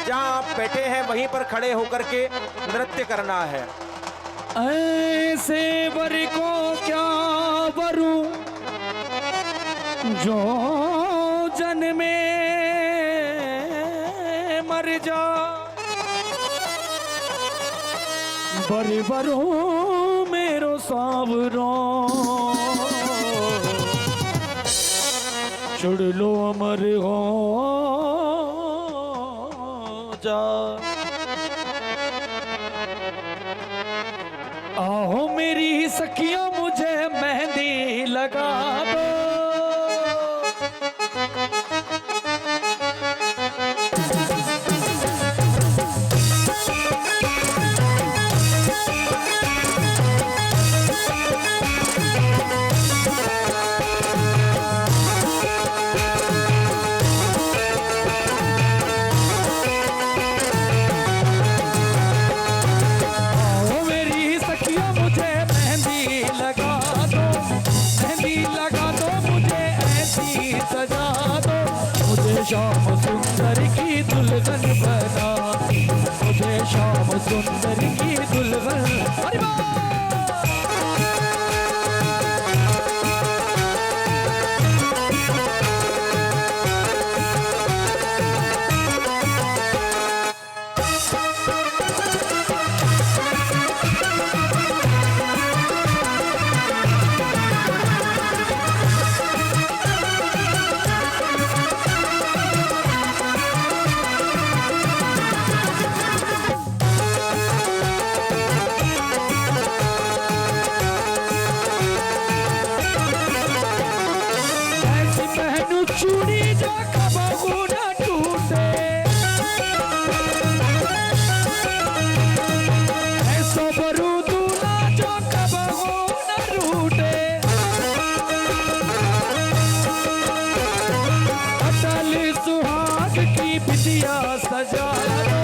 जहां आप बैठे हैं वहीं पर खड़े होकर के नृत्य करना है। ऐसे वर को क्या वरू जो जन्मे मर जा, बर बरो मेरो सावरो चुड़ लो अमर हो जा। आओ मेरी सखियों मुझे मेहंदी लगा दो, श्याम सुंदर की दुल्हन बना, मुझे श्याम सुंदर की दुल्हन। अरे चूड़ी जो कबहू न टूटे, ऐसो बरू दूल्हा जो कबहू न रूठे। अटल सुहाग की बिटिया सजा दो,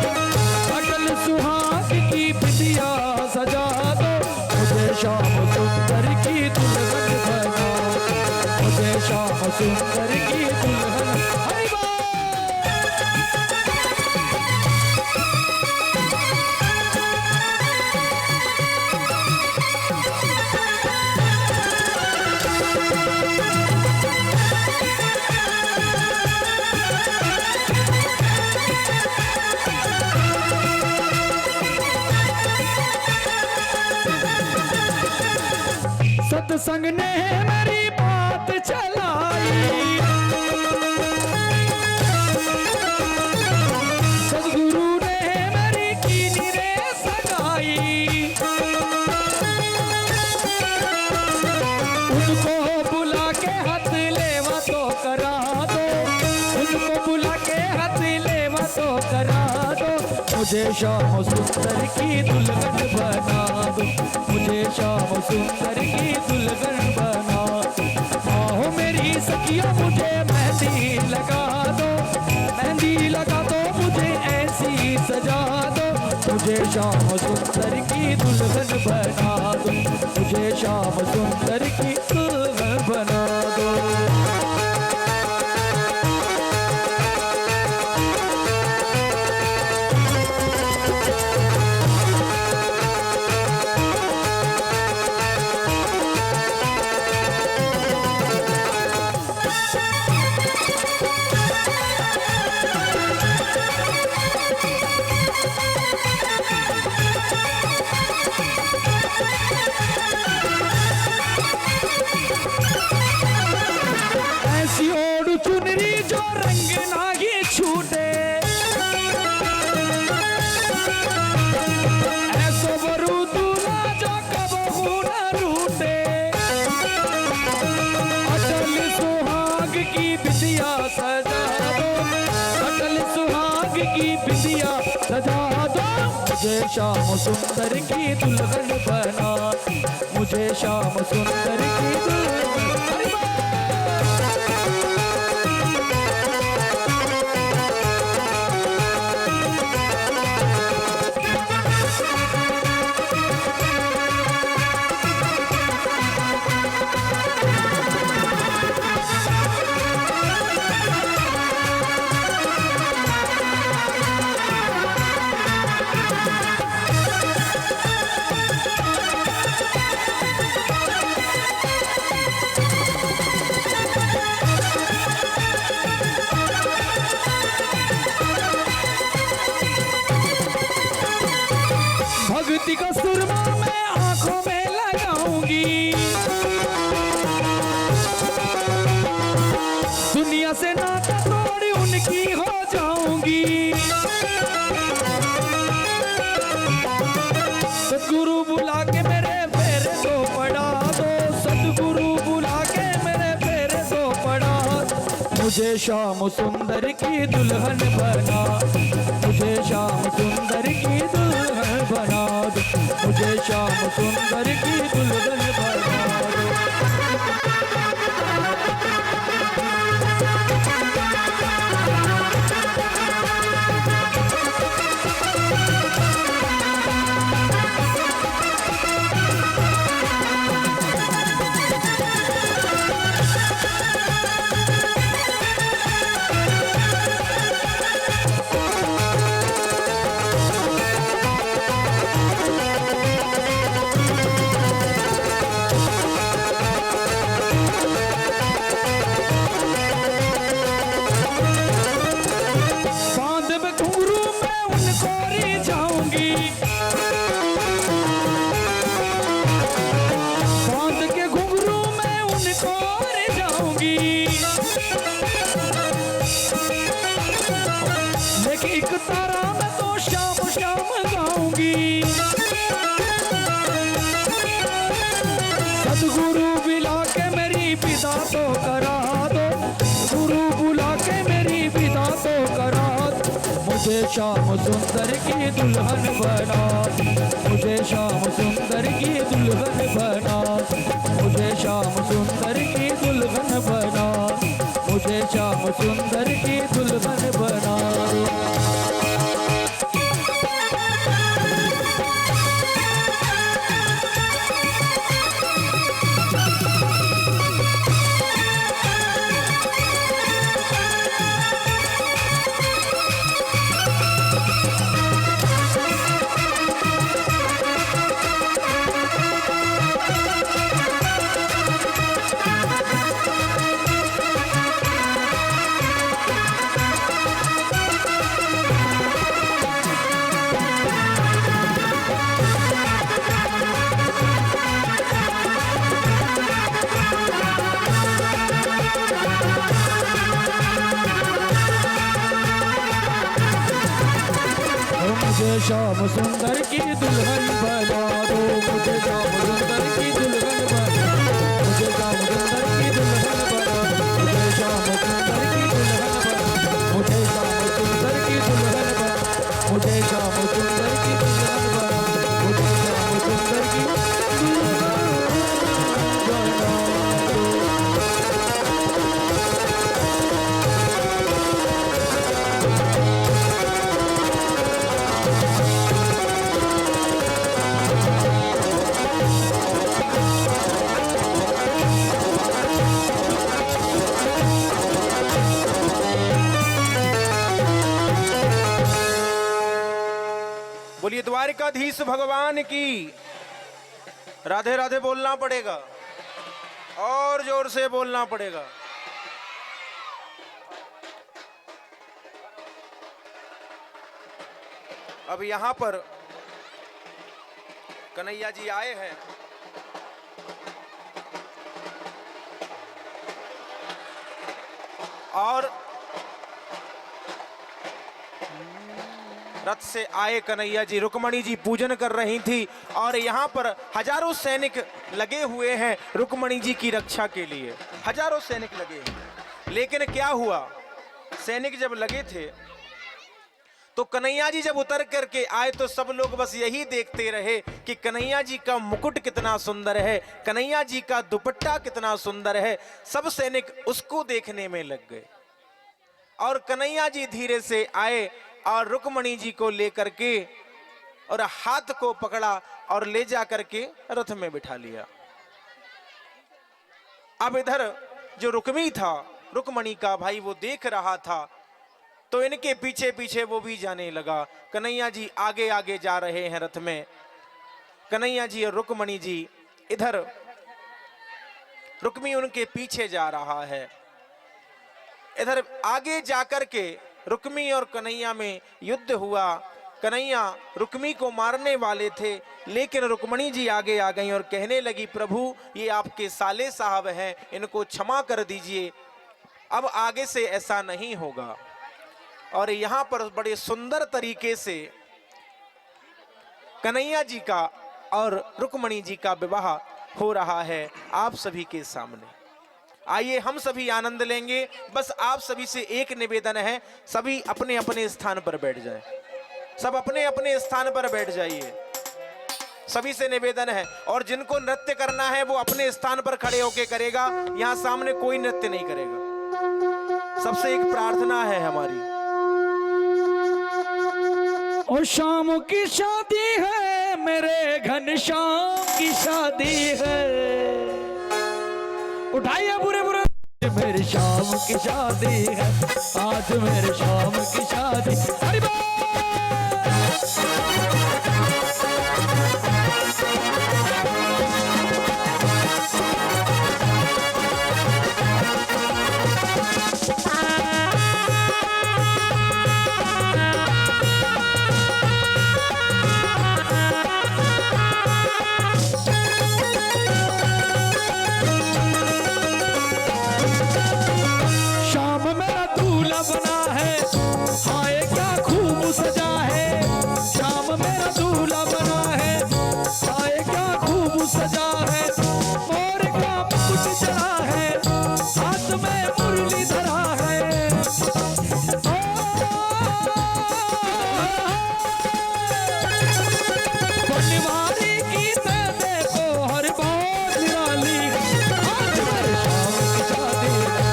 अटल सुहाग की बिटिया सजा दो, मुझे श्याम सुंदर की दुल्हन बना, मुझे श्याम सुंदर की दुल्हन। हरि बोल। सत्संग ने मेरी बात चलाई, सदगुरु ने मेरी कीनी रे सगाई, उनको बुला के हाथ लेवा तो करा दो, उनको बुला के हाथ लेवा तो करा दो, मुझे श्याम सुंदर की दुल्हन बना दो, मुझे श्याम सुंदर की दुल्हन बना। आओ मेरी सखियों मुझे मेहंदी लगा दो, मेहंदी लगा दो मुझे ऐसी सजा दो, मुझे श्याम सुंदर की दुल्हन बना दो, मुझे श्याम सुंदर की दुल्हन बना दो। चुनरी जो रंग नागी छूटे, ऐसो बरू दूल्हा जो कबहू न रूठे। की बिंदिया सजा दो, अटल सुहाग की बिंदिया सजा दो। मुझे श्याम सुंदर की दुल्हन बना, मुझे श्याम सुंदर की दुल्हन। भक्ति का सुरमा मैं आंखों में लगाऊंगी, दुनिया से नाता तोड़ी उनकी हो जाऊंगी। सतगुरु बुला के मेरे फेरे तो पड़ा दो, सतगुरु बुला के मेरे फेरे तो पड़ा दो। मुझे श्याम सुंदर की दुल्हन बना, मुझे श्याम सुंदर की दुल्हन बना दो, मुझे श्याम सुंदर की दुल्हन बना दो। मुझे श्याम सुंदर की दुल्हन बना, मुझे श्याम सुंदर की दुल्हन बना, मुझे श्याम सुंदर की दुल्हन बना, मुझे श्याम सुंदर की दुल्हन बना। मुझे श्याम सुंदर की दुल्हन बना दो, मुझे श्याम सुंदर की दुल्हन बना, मुझे श्याम सुंदर की दुल्हन बना, मुझे श्याम सुंदर की दुल्हन बना, मुझे श्याम सुंदर की दुल्हन बना, मुझे श्याम सुंदर की दुल्हन बना, मुझे श्याम सुंदर की दुल्हन बना। बोलिए द्वारिकाधीश भगवान की। राधे राधे बोलना पड़ेगा और जोर से बोलना पड़ेगा। अब यहां पर कन्हैया जी आए हैं और रथ से आए कन्हैया जी, रुक्मणी जी पूजन कर रही थी और यहाँ पर हजारों सैनिक लगे हुए हैं रुक्मणी जी की रक्षा के लिए। हजारों सैनिक लगे हैं। लेकिन क्या हुआ, सैनिक जब लगे थे तो कन्हैया जी जब उतर करके आए तो सब लोग बस यही देखते रहे कि कन्हैया जी का मुकुट कितना सुंदर है, कन्हैया जी का दुपट्टा कितना सुंदर है। सब सैनिक उसको देखने में लग गए और कन्हैया जी धीरे से आए और रुक्मणी जी को लेकर के और हाथ को पकड़ा और ले जा करके रथ में बिठा लिया। अब इधर जो रुक्मी था, रुक्मणी का भाई, वो देख रहा था तो इनके पीछे पीछे वो भी जाने लगा। कन्हैया जी आगे आगे जा रहे हैं रथ में, कन्हैया जी और रुक्मणी जी इधर, रुक्मी उनके पीछे जा रहा है। इधर आगे जाकर के रुक्मी और कन्हैया में युद्ध हुआ। कन्हैया रुक्मी को मारने वाले थे, लेकिन रुक्मणी जी आगे आ गई और कहने लगी, प्रभु ये आपके साले साहब हैं, इनको क्षमा कर दीजिए, अब आगे से ऐसा नहीं होगा। और यहाँ पर बड़े सुंदर तरीके से कन्हैया जी का और रुक्मणी जी का विवाह हो रहा है आप सभी के सामने। आइए हम सभी आनंद लेंगे। बस आप सभी से एक निवेदन है, सभी अपने अपने स्थान पर बैठ जाएं। सब अपने अपने स्थान पर बैठ जाइए, सभी से निवेदन है। और जिनको नृत्य करना है वो अपने स्थान पर खड़े होके करेगा, यहां सामने कोई नृत्य नहीं करेगा। सबसे एक प्रार्थना है हमारी। और शाम की शादी है, मेरे घनश्याम की शादी है, उठाइए बुरे बुरे, मेरे शाम की शादी है, आज मेरे शाम की शादी। हरि बोल। बना है, हाय क्या खूब सजा है, श्याम मेरा दूल्हा बना है, हाय क्या खूब सजा है, मोर का मुकुट चढ़ा है, हाथ में मुरली धरा है, बनवारी की देखो हर बात निराली, आज मेरे शाम की शादी है,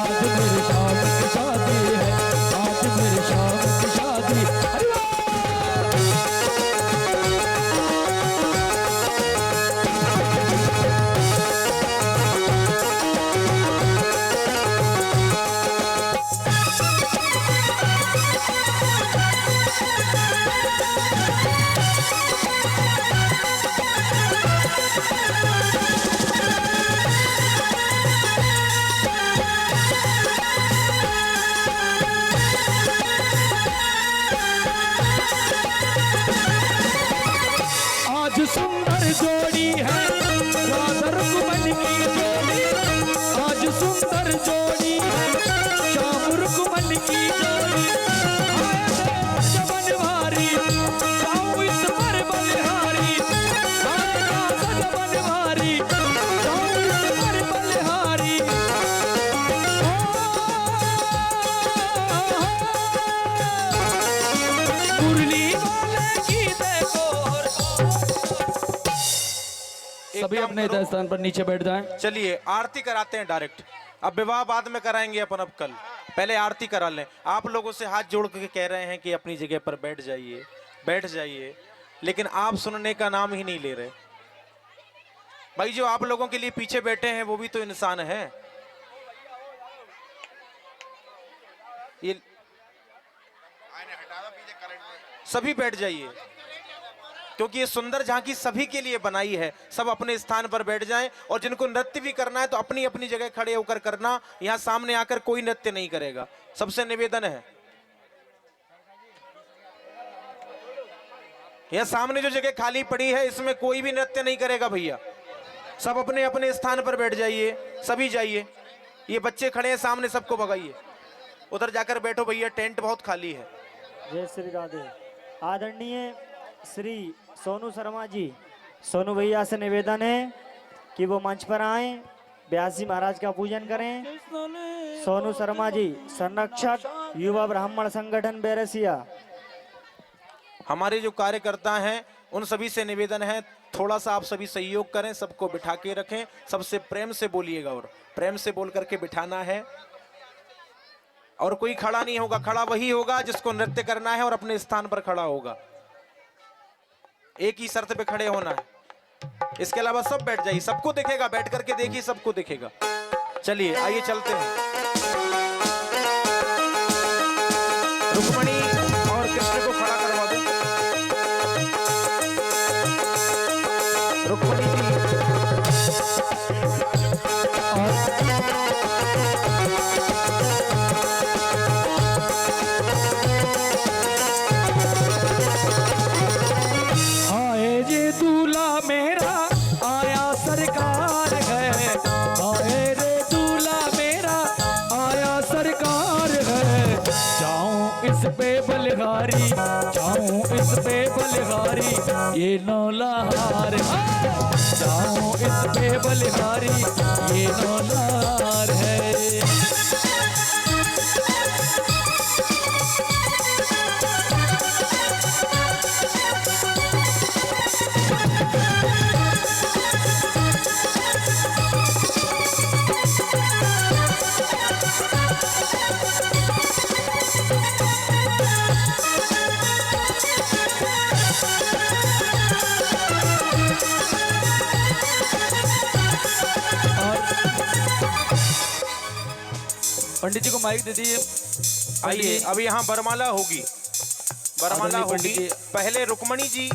आज मेरे शाम की शादी है, आज मेरे शाम की शादी। हरि बोल। आज सुंदर जोड़ी है, राधा रुक्मणी की जोड़ी, आज सुंदर जोड़ी है, श्याम रुक्मणी की जोड़ी, आए सज बनवारी, जाऊं इस पर बलिहारी, आएगा सज बनवारी, जाऊं इस पर बलिहारी, मुरली वाले की देखो। सभी अपने स्थान पर नीचे बैठ जाएं। चलिए आरती कराते हैं डायरेक्ट, अब विवाह बाद में कराएंगे अपन, अब कल पहले आरती करा लें। आप लोगों से हाथ जोड़ के कह रहे हैं कि अपनी जगह पर बैठ जाइए, बैठ जाइए, लेकिन आप सुनने का नाम ही नहीं ले रहे। भाई जो आप लोगों के लिए पीछे बैठे हैं वो भी तो इंसान है। ये सभी बैठ जाइए, क्योंकि ये सुंदर झांकी सभी के लिए बनाई है। सब अपने स्थान पर बैठ जाएं, और जिनको नृत्य भी करना है तो अपनी अपनी जगह खड़े होकर करना, यहां सामने आकर कोई नृत्य नहीं करेगा। सबसे निवेदन है, यहां सामने जो जगह खाली पड़ी है इसमें कोई भी नृत्य नहीं करेगा भैया। सब अपने अपने स्थान पर बैठ जाइए, सभी जाइए। ये बच्चे खड़े हैं सामने, सबको भगाइए, उधर जाकर बैठो भैया, टेंट बहुत खाली है। जय श्री राधे। आदरणीय श्री सोनू शर्मा जी, सोनू भैया से निवेदन है कि वो मंच पर आएं, व्यास जी महाराज का पूजन करें। सोनू शर्मा जी, संरक्षक युवा ब्राह्मण संगठन बैरसिया। हमारे जो कार्यकर्ता हैं उन सभी से निवेदन है, थोड़ा सा आप सभी सहयोग करें, सबको बिठा के रखें, सबसे प्रेम से बोलिएगा और प्रेम से बोल करके बिठाना है। और कोई खड़ा नहीं होगा, खड़ा वही होगा जिसको नृत्य करना है और अपने स्थान पर खड़ा होगा। एक ही शर्त पे खड़े होना है, इसके अलावा सब बैठ जाइए, सबको दिखेगा, बैठ करके देखिए, सबको दिखेगा। चलिए आइए चलते हैं। रुक्मणी और कृष्ण को खड़ा करवा दो। रुक्मणी जी आए जे दूल्हा मेरा आया सरकार है, आए रे दूल्हा मेरा आया सरकार है। जाऊं इस पे बलिहारी, जाऊं इस पे बलिहारी, ये नौलहार है। जाऊं इस पे बलिहारी, ये नौलहार है। पंडित जी को माइक दे दीजिए। आइए, अभी यहाँ बरमाला होगी, बरमाला आदरणीय होगी। पंडित जी। पहले रुक्मणी जी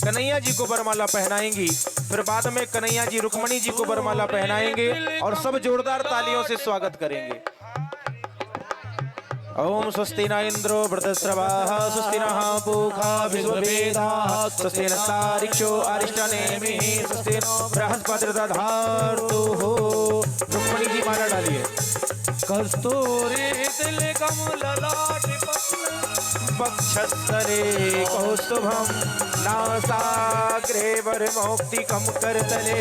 कन्हैया जी को बरमाला पहनाएंगी, फिर बाद में कन्हैया जी रुक्मणी जी को बरमाला पहनाएंगे और सब जोरदार तालियों से स्वागत करेंगे। ओम स्वस्ति न इंद्रो वृद्धश्रवाः, स्वस्ति नः पूषा विश्ववेदाः, स्वस्ति नस्तार्क्ष्यो अरिष्टनेमिः, स्वस्ति नो बृहस्पतिर्दधातुः। रुक्मणी जी माला डालिए। कस्तूरी तिल कमल लाट वक्षस्थले कौस्तुभं नासाग्रे वरमौक्तिकं करतले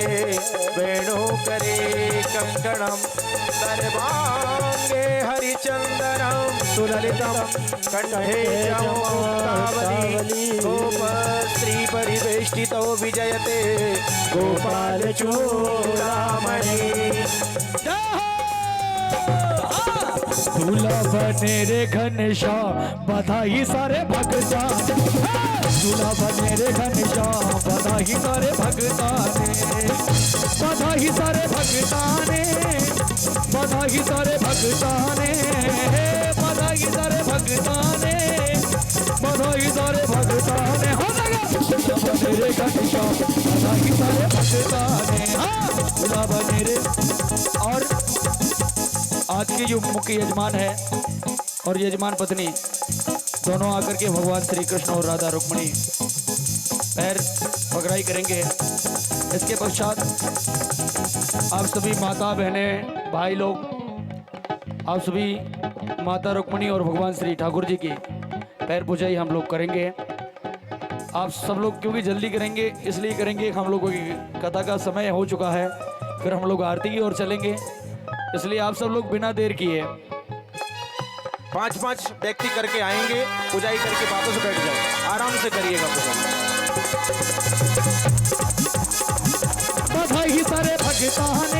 वेणुकरे कंकणं सर्वांगे हरिचन्दनं सुललितं कंठे च मुक्तावली गोपस्त्री परिवेष्टितो विजयते गोपाल चूड़ामणि। दूल्हा बने रे घनश्याम, बधाई सारे भगतान। दूल्हा बने रे घनश्याम, बधाई सारे भगताने, बधाई सारे भगताने, बधाई सारे भगताने, बधाई सारे भगताने, बधाई सारे भगताने। हो लगा दूल्हा बने रे घनश्याम, बधाई सारे भगताने। हाँ दूल्हा बने रे। और आज के जो मुख्य यजमान है और यजमान पत्नी दोनों आकर के भगवान श्री कृष्ण और राधा रुक्मणी पैर पकड़ाई करेंगे। इसके पश्चात आप सभी माता बहनें भाई लोग, आप सभी माता रुक्मणी और भगवान श्री ठाकुर जी की पैर पूजाई हम लोग करेंगे। आप सब लोग क्योंकि जल्दी करेंगे इसलिए करेंगे, हम लोगों की कथा का समय हो चुका है, फिर हम लोग आरती की ओर चलेंगे, इसलिए आप सब लोग बिना देर किए 5-5 व्यक्ति करके आएंगे, पूजाई करके वापस बैठ जाओ, आराम से करिएगा पूजा। बधाई सारे भगतान,